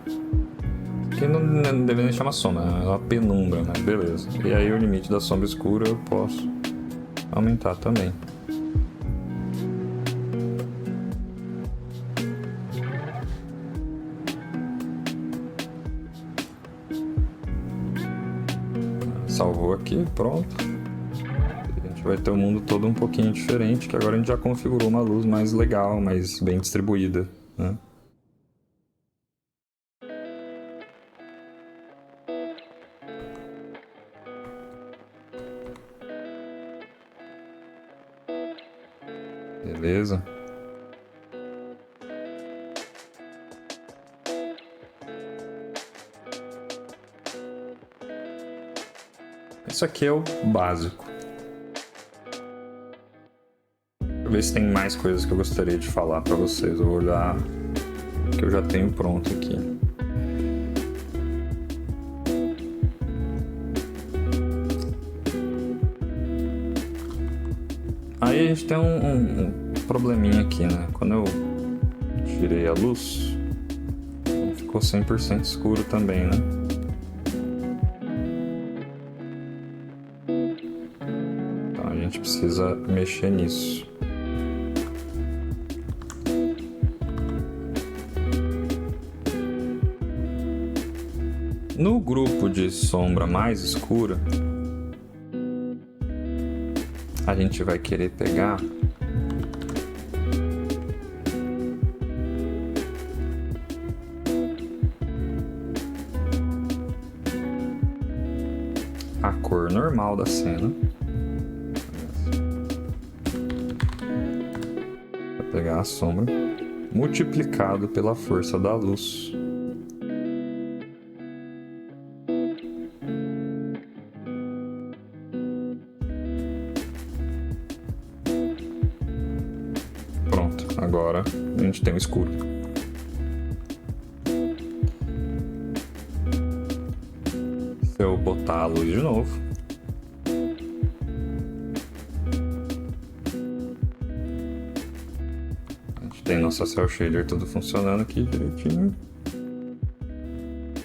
Aqui não deveria nem chamar sombra, é uma penumbra, né? Beleza. E aí o limite da sombra escura eu posso aumentar também. Salvou aqui, pronto. A gente vai ter o mundo todo um pouquinho diferente, que agora a gente já configurou uma luz mais legal, mais bem distribuída, né? Beleza. Isso aqui é o básico. Deixa eu ver se tem mais coisas que eu gostaria de falar para vocês. Eu vou olhar o que eu já tenho pronto aqui. Aí a gente tem um probleminha aqui, né? Quando eu tirei a luz, ficou 100% escuro também, né? precisa mexer nisso. No grupo de sombra mais escura, a gente vai querer pegar a cor normal da cena. Vai pegar a sombra multiplicado pela força da luz. Pronto, agora a gente tem o escuro. Se eu botar a luz de novo, a gente tem nossa Cell Shader tudo funcionando aqui direitinho.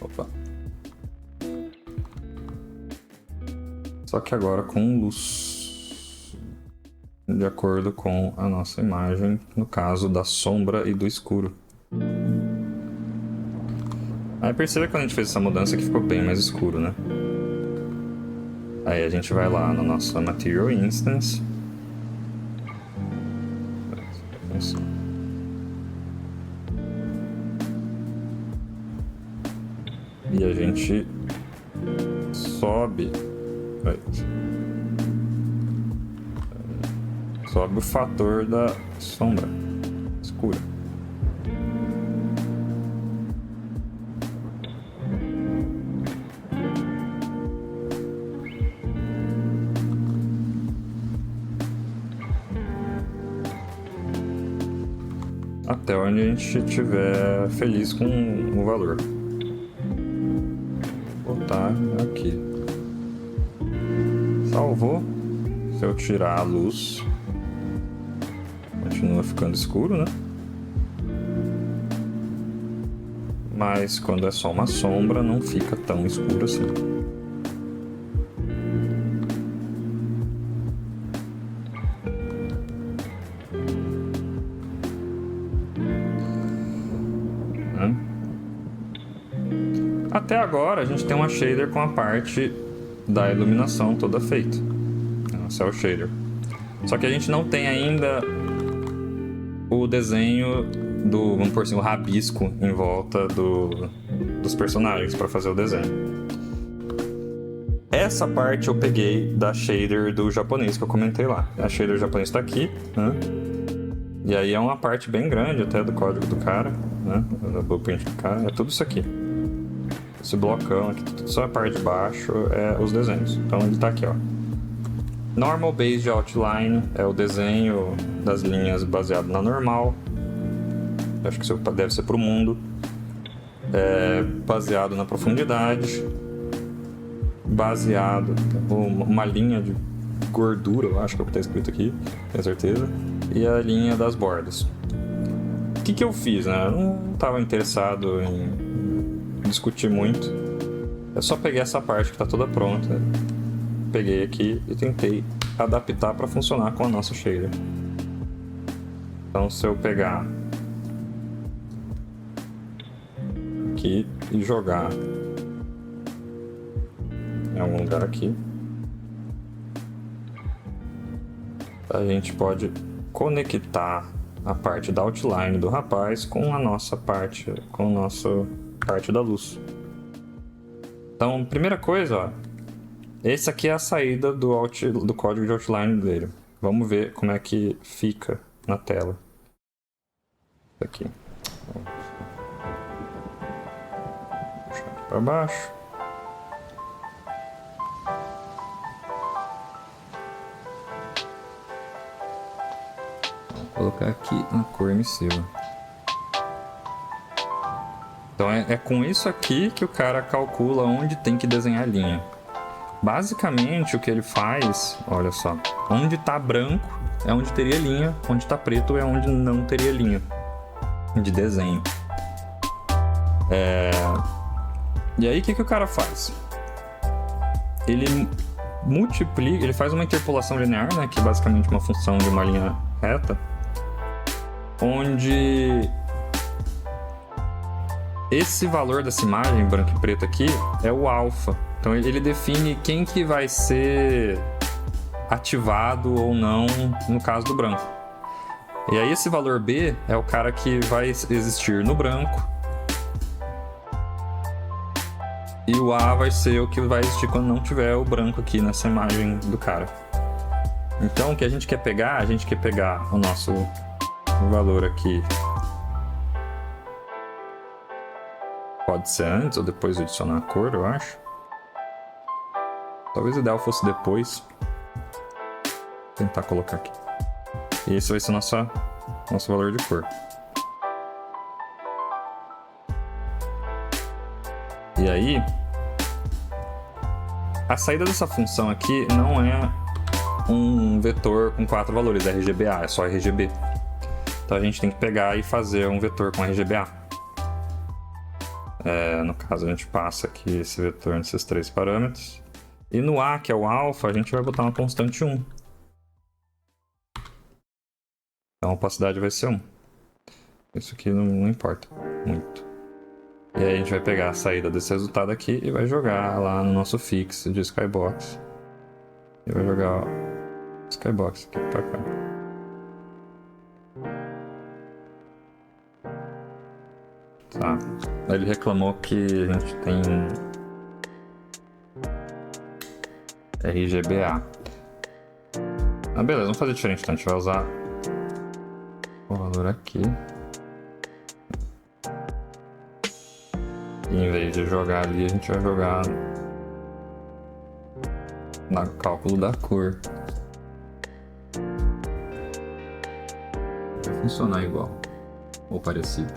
Opa. Só que agora com luz, de acordo com a nossa imagem, no caso da sombra e do escuro. Aí perceba que quando a gente fez essa mudança que ficou bem mais escuro, né? Aí a gente vai lá na nossa Material Instance. E a gente sobe. Sobe o fator da sombra escura. Até onde a gente estiver feliz com o valor. Vou botar aqui. Salvou. Se eu tirar a luz, continua ficando escuro, né? Mas quando é só uma sombra, não fica tão escuro assim. Até agora a gente tem uma shader com a parte da iluminação toda feita, a Cell Shader. Só que a gente não tem ainda o desenho do, vamos por assim, o rabisco em volta dos personagens para fazer o desenho. Essa parte eu peguei da shader do japonês que eu comentei lá. A shader japonês está aqui, né? E aí é uma parte bem grande até do código do cara, né? Da blueprint do cara, é tudo isso aqui. Esse blocão aqui, só a parte de baixo é os desenhos. Então ele tá aqui, ó. Normal Based Outline é o desenho das linhas baseado na normal. Acho que isso deve ser pro mundo. Baseado na profundidade. Baseado uma linha de gordura, eu acho que é o que tá escrito aqui, tenho certeza. E a linha das bordas. O que eu fiz, né? Eu não tava interessado em discutir muito. Eu só peguei essa parte que está toda pronta, peguei aqui e tentei adaptar para funcionar com a nossa shader. Então se eu pegar aqui e jogar em algum lugar aqui, a gente pode conectar a parte da outline do rapaz com a nossa parte, com a nossa parte da luz. Então, primeira coisa, ó, esse aqui é a saída do código de outline dele. Vamos ver como é que fica na tela. Isso aqui. Vou puxar aqui para baixo. Vou colocar aqui na cor emissiva. Então é com isso aqui que o cara calcula onde tem que desenhar a linha. Basicamente o que ele faz, olha só, onde está branco é onde teria linha, onde está preto é onde não teria linha de desenho. E aí o que o cara faz? Ele multiplica, ele faz uma interpolação linear, né, que é basicamente uma função de uma linha reta, onde esse valor dessa imagem branco e preto aqui é o alfa. Então ele define quem que vai ser ativado ou não no caso do branco. E aí esse valor B é o cara que vai existir no branco. E o A vai ser o que vai existir quando não tiver o branco aqui nessa imagem do cara. Então o que a gente quer pegar? A gente quer pegar o nosso valor aqui. Pode ser antes ou depois de adicionar a cor, eu acho. Talvez o ideal fosse depois. Vou tentar colocar aqui. E esse vai ser nosso valor de cor. E aí, a saída dessa função aqui não é um vetor com 4 valores, é RGBA, é só RGB. Então a gente tem que pegar e fazer um vetor com RGBA. No caso, a gente passa aqui esse vetor nesses 3 parâmetros. E no A, que é o alfa, a gente vai botar uma constante 1. Então a opacidade vai ser 1. Isso aqui não importa muito. E aí a gente vai pegar a saída desse resultado aqui e vai jogar lá no nosso fix de Skybox. E vai jogar o Skybox aqui pra cá. Tá. Ele reclamou que a gente tem RGBA. Ah, beleza, vamos fazer diferente então. A gente vai usar o valor aqui. E em vez de jogar ali, a gente vai jogar no cálculo da cor. Vai funcionar igual ou parecido.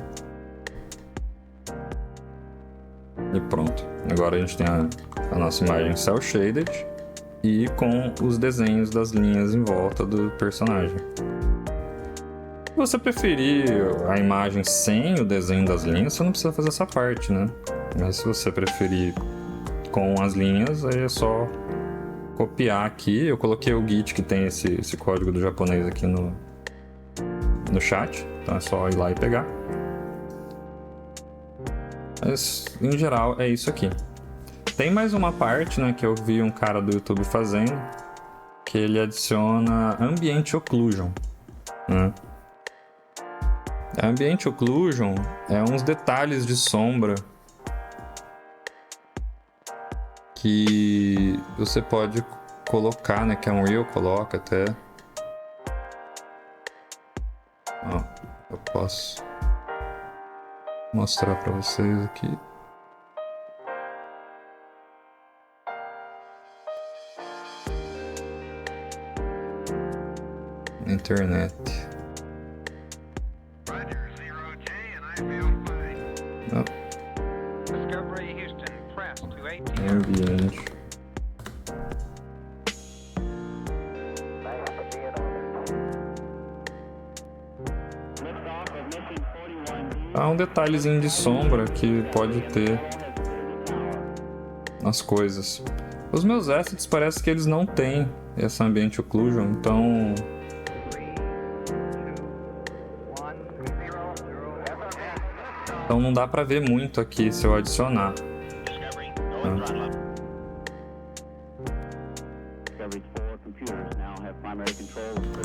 E pronto. Agora a gente tem a nossa imagem cel shaded e com os desenhos das linhas em volta do personagem. Se você preferir a imagem sem o desenho das linhas, você não precisa fazer essa parte, né? Mas se você preferir com as linhas, aí é só copiar aqui. Eu coloquei o Git que tem esse código do japonês aqui no chat, então é só ir lá e pegar. Mas, em geral, é isso aqui. Tem mais uma parte, né, que eu vi um cara do YouTube fazendo, que ele adiciona Ambient Occlusion, né? Ambient Occlusion é uns detalhes de sombra que você pode colocar, né, que a Unreal coloca até. Ó, eu posso mostrar para vocês aqui. Internet. Ambient. Há um detalhezinho de sombra que pode ter nas coisas. Os meus assets parece que eles não têm essa Ambient Occlusion, então não dá pra ver muito aqui se eu adicionar.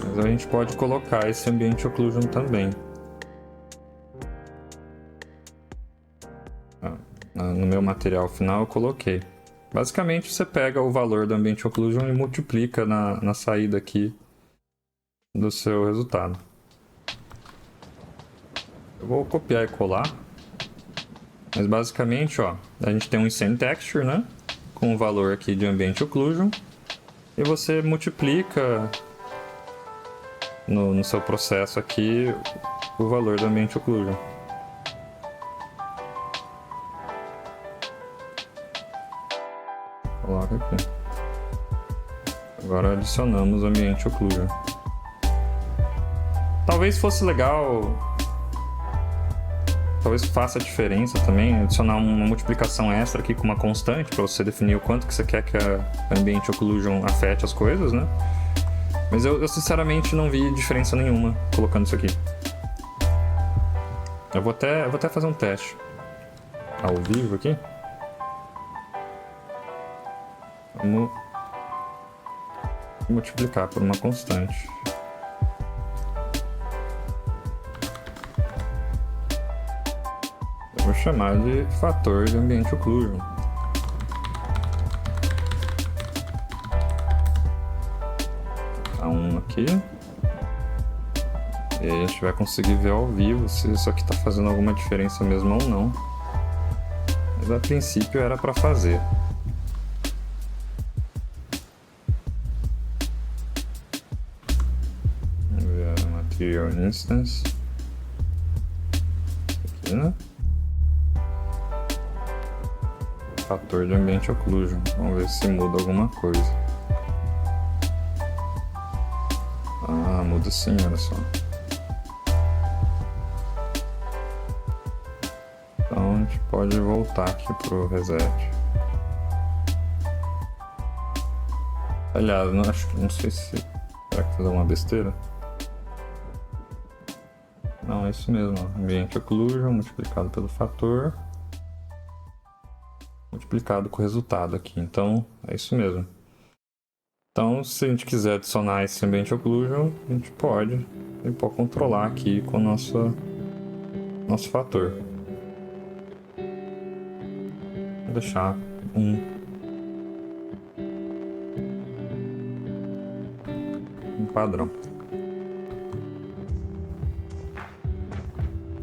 Mas a gente pode colocar esse Ambient Occlusion também. No meu material final eu coloquei. Basicamente você pega o valor do Ambient Occlusion e multiplica na saída aqui do seu resultado. Eu vou copiar e colar. Mas basicamente, ó, a gente tem um Scene Texture, né? Com o valor aqui de Ambient Occlusion. E você multiplica no seu processo aqui o valor do Ambient Occlusion. Coloca aqui. Agora adicionamos o Ambient Occlusion. Talvez fosse legal talvez faça diferença também, adicionar uma multiplicação extra aqui com uma constante para você definir o quanto que você quer que a Ambient Occlusion afete as coisas, né? Mas eu sinceramente não vi diferença nenhuma colocando isso aqui. Eu vou até fazer um teste ao vivo aqui. Vamos multiplicar por uma constante. Eu vou chamar de fator de Ambient Occlusion. Tá um aqui. E aí a gente vai conseguir ver ao vivo se isso aqui tá fazendo alguma diferença mesmo ou não. Mas a princípio era para fazer. Vamos ver a Material Instance. Aqui, né? Fator de Ambient Occlusion. Vamos ver se muda alguma coisa. Ah, muda sim, olha só. Então a gente pode voltar aqui pro reset. Aliás, não sei se... Será que fazer uma besteira? Não, é isso mesmo. Ó. Ambient Occlusion multiplicado pelo fator. Multiplicado com o resultado aqui. Então, é isso mesmo. Então, se a gente quiser adicionar esse Ambient Occlusion, a gente pode controlar aqui com o nosso fator. Vou deixar um padrão.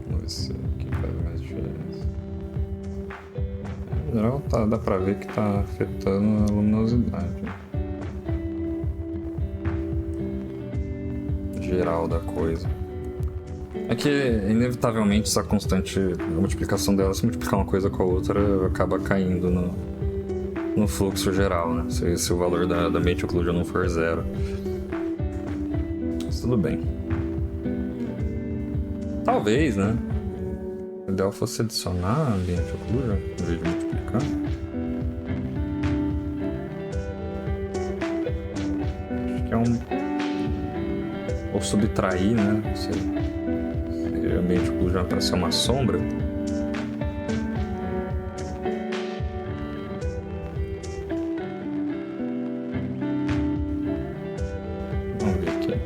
Vamos ver se aqui faz mais diferença. Em geral, dá pra ver que tá afetando a luminosidade. Geral da coisa. É que, inevitavelmente, essa constante, a multiplicação dela, se multiplicar uma coisa com a outra, acaba caindo no fluxo geral, né? Se o valor da Ambient Occlusion não for zero. Mas tudo bem. Talvez, né? O ideal fosse adicionar a Ambient Occlusion, em vez de multiplicar. Acho que é ou subtrair, né? Se o Ambient Occlusion para ser uma sombra. Vamos ver aqui.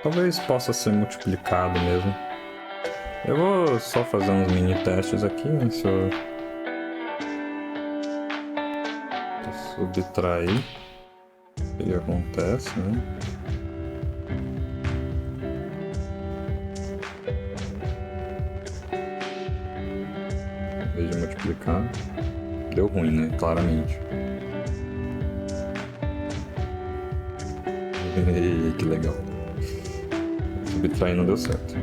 Talvez possa ser multiplicado mesmo. Eu vou só fazer uns mini testes aqui, né? Se eu subtrair, o que acontece, né? Em vez de multiplicar, deu ruim, né? Claramente. Que legal. Subtrair não deu certo.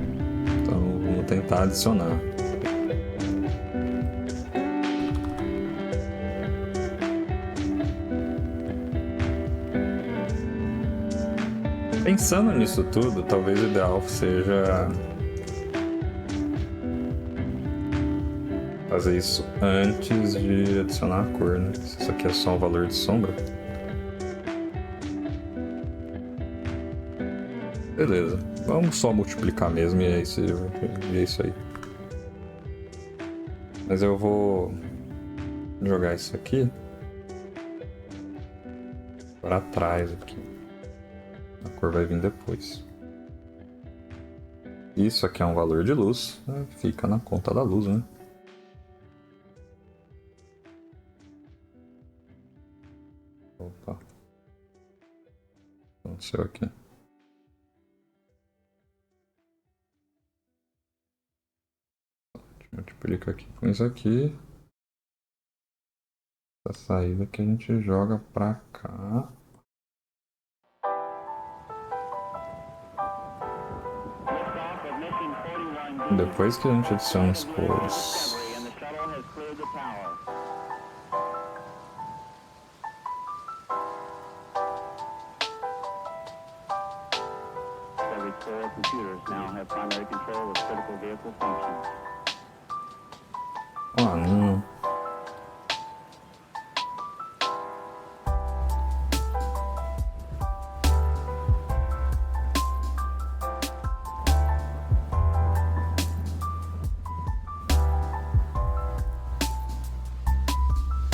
Então vamos tentar adicionar. Pensando nisso tudo, talvez o ideal seja fazer isso antes de adicionar a cor, né? Se isso aqui é só um valor de sombra. Beleza, vamos só multiplicar mesmo e é isso aí. Mas eu vou jogar isso aqui para trás aqui. cor vai vir depois. Isso aqui é um valor de luz, né? Fica na conta da luz, né? Opa. O que aconteceu aqui? Multiplica aqui com isso aqui. Essa saída que a gente joga pra cá. Depois que a gente adiciona as cores. Ah, não.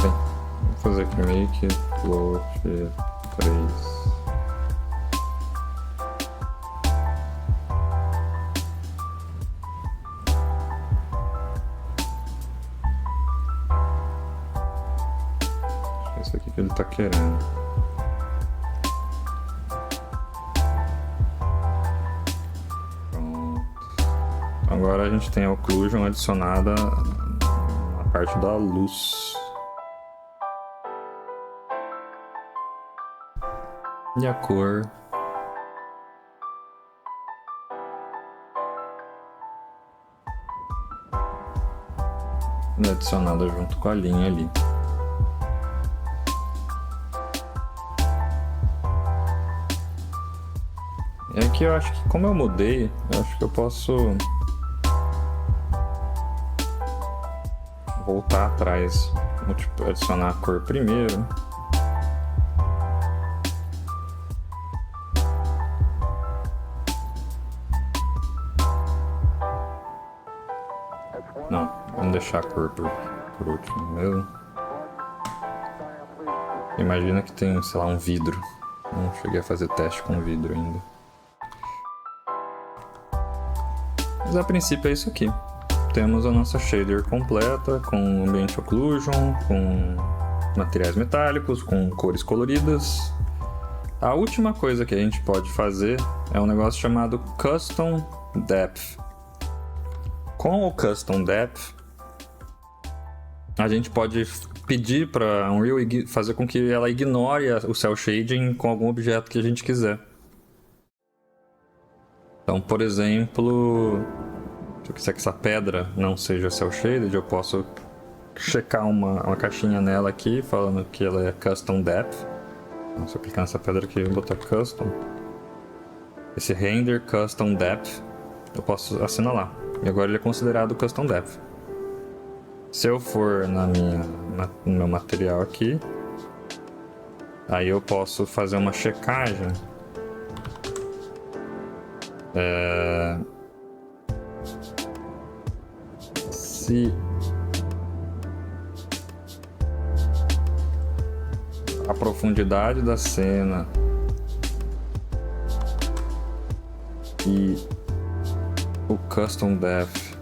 Bem, vou fazer aqui make float 3. Isso aqui que ele tá querendo. Pronto. Agora a gente tem a occlusion adicionada na parte da luz. E a cor. Adicionada junto com a linha ali. É que eu acho que, como eu mudei, eu acho que eu posso voltar atrás, adicionar a cor primeiro. Não, vamos deixar a cor por último mesmo. Imagina que tem, sei lá, um vidro. Não cheguei a fazer teste com vidro ainda. Mas a princípio é isso aqui. Temos a nossa shader completa, com ambiente occlusion, com materiais metálicos, com cores coloridas. A última coisa que a gente pode fazer é um negócio chamado Custom Depth. Com o Custom Depth, a gente pode pedir para a Unreal fazer com que ela ignore o cel shading com algum objeto que a gente quiser. Então, por exemplo, se eu quiser que essa pedra não seja cel shaded, eu posso checar uma caixinha nela aqui falando que ela é Custom Depth. Então, se eu clicar nessa pedra aqui e botar Custom, esse Render Custom Depth, eu posso assinalar. E agora ele é considerado Custom Depth. Se eu for no meu material aqui, aí eu posso fazer uma checagem. Se a profundidade da cena e o Custom Depth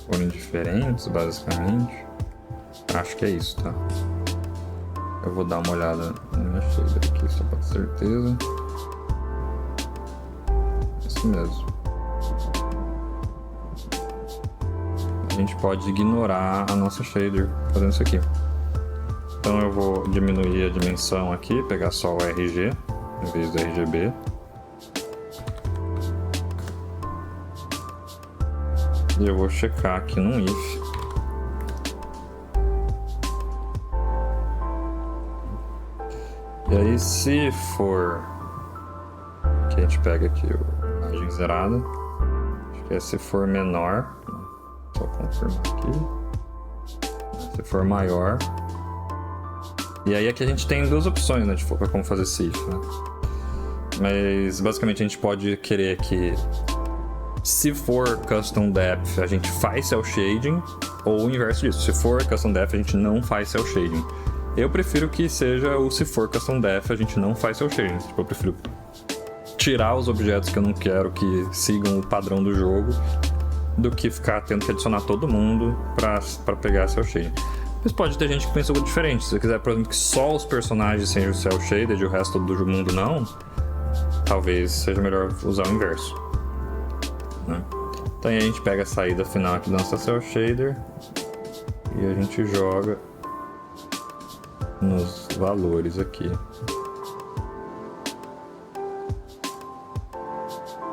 forem diferentes, basicamente, acho que é isso, tá? Eu vou dar uma olhada na minha shader aqui só pra ter certeza. Isso mesmo. A gente pode ignorar a nossa shader fazendo isso aqui. Então eu vou diminuir a dimensão aqui, pegar só o RG em vez do RGB. E eu vou checar aqui num if. E aí, se for... Aqui a gente pega aqui a imagem zerada. Acho que é se for menor. Só confirmar aqui. Se for maior. E aí aqui a gente tem duas opções, né, de como fazer esse if, né? Mas basicamente a gente pode querer que, se for Custom Depth, a gente faz cel shading, ou o inverso disso. Se for Custom Depth, a gente não faz cel shading. Eu prefiro que seja o se for custom def, a gente não faz cel shading. Tipo, eu prefiro tirar os objetos que eu não quero que sigam o padrão do jogo do que ficar tendo que adicionar todo mundo pra pegar cel shading. Mas pode ter gente que pensa algo diferente. Se você quiser, por exemplo, que só os personagens sejam cel shaded e o resto do mundo não, talvez seja melhor usar o inverso, né? Então aí a gente pega a saída final aqui do nosso cel shader e a gente joga nos valores aqui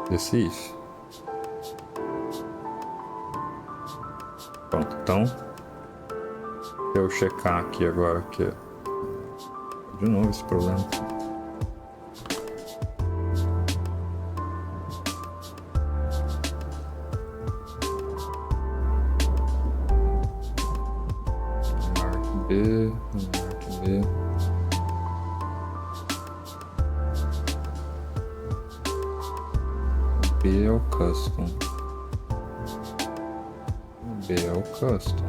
desse if. Pronto, então eu checar aqui agora que de novo esse problema. Mark B. B é o custom. B é o custom.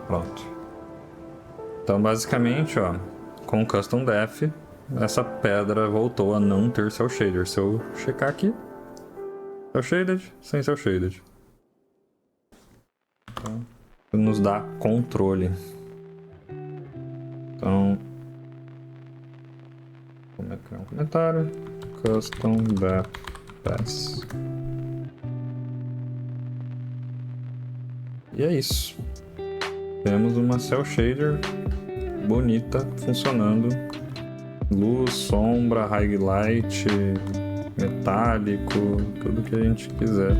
Pronto. Então, basicamente, ó, com o Custom Def, essa pedra voltou a não ter cel shader. Se eu checar aqui, cel shaded, sem cel shaded. Então, nos dá controle. Então, vamos criar um comentário. Custom Def Pass. E é isso. Temos uma cel shader bonita, funcionando. Luz, sombra, highlight, metálico, tudo que a gente quiser.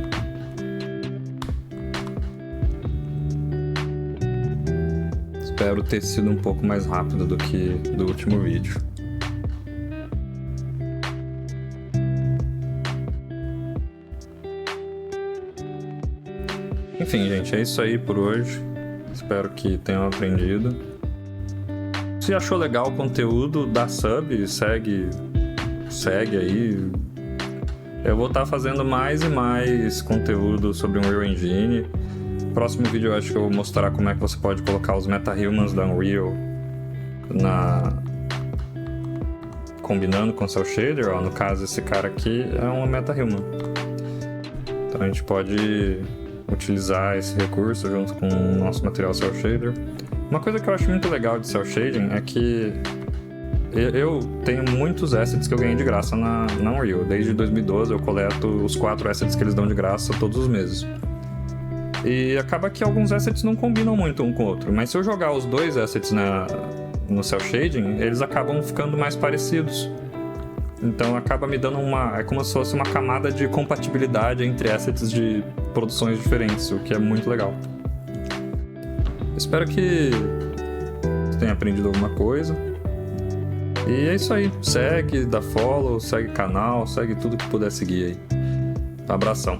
Espero ter sido um pouco mais rápido do que do último vídeo. Enfim, gente, é isso aí por hoje. Espero que tenham aprendido. Se achou legal o conteúdo, dá sub, segue aí. Eu vou estar fazendo mais e mais conteúdo sobre Unreal Engine. Próximo vídeo eu acho que eu vou mostrar como é que você pode colocar os MetaHumans da Unreal combinando com o cel shader. Ó, no caso, esse cara aqui é uma MetaHuman. Então a gente pode utilizar esse recurso junto com o nosso material cel shader. Uma coisa que eu acho muito legal de cel shading é que eu tenho muitos assets que eu ganhei de graça na Unreal. Desde 2012 eu coleto os 4 assets que eles dão de graça todos os meses. E acaba que alguns assets não combinam muito um com o outro, mas se eu jogar os 2 assets no cel shading, eles acabam ficando mais parecidos. Então acaba me dando é como se fosse uma camada de compatibilidade entre assets de produções diferentes, o que é muito legal. Espero que você tenha aprendido alguma coisa. E é isso aí. Segue, dá follow, segue canal, segue tudo que puder seguir aí. Abração.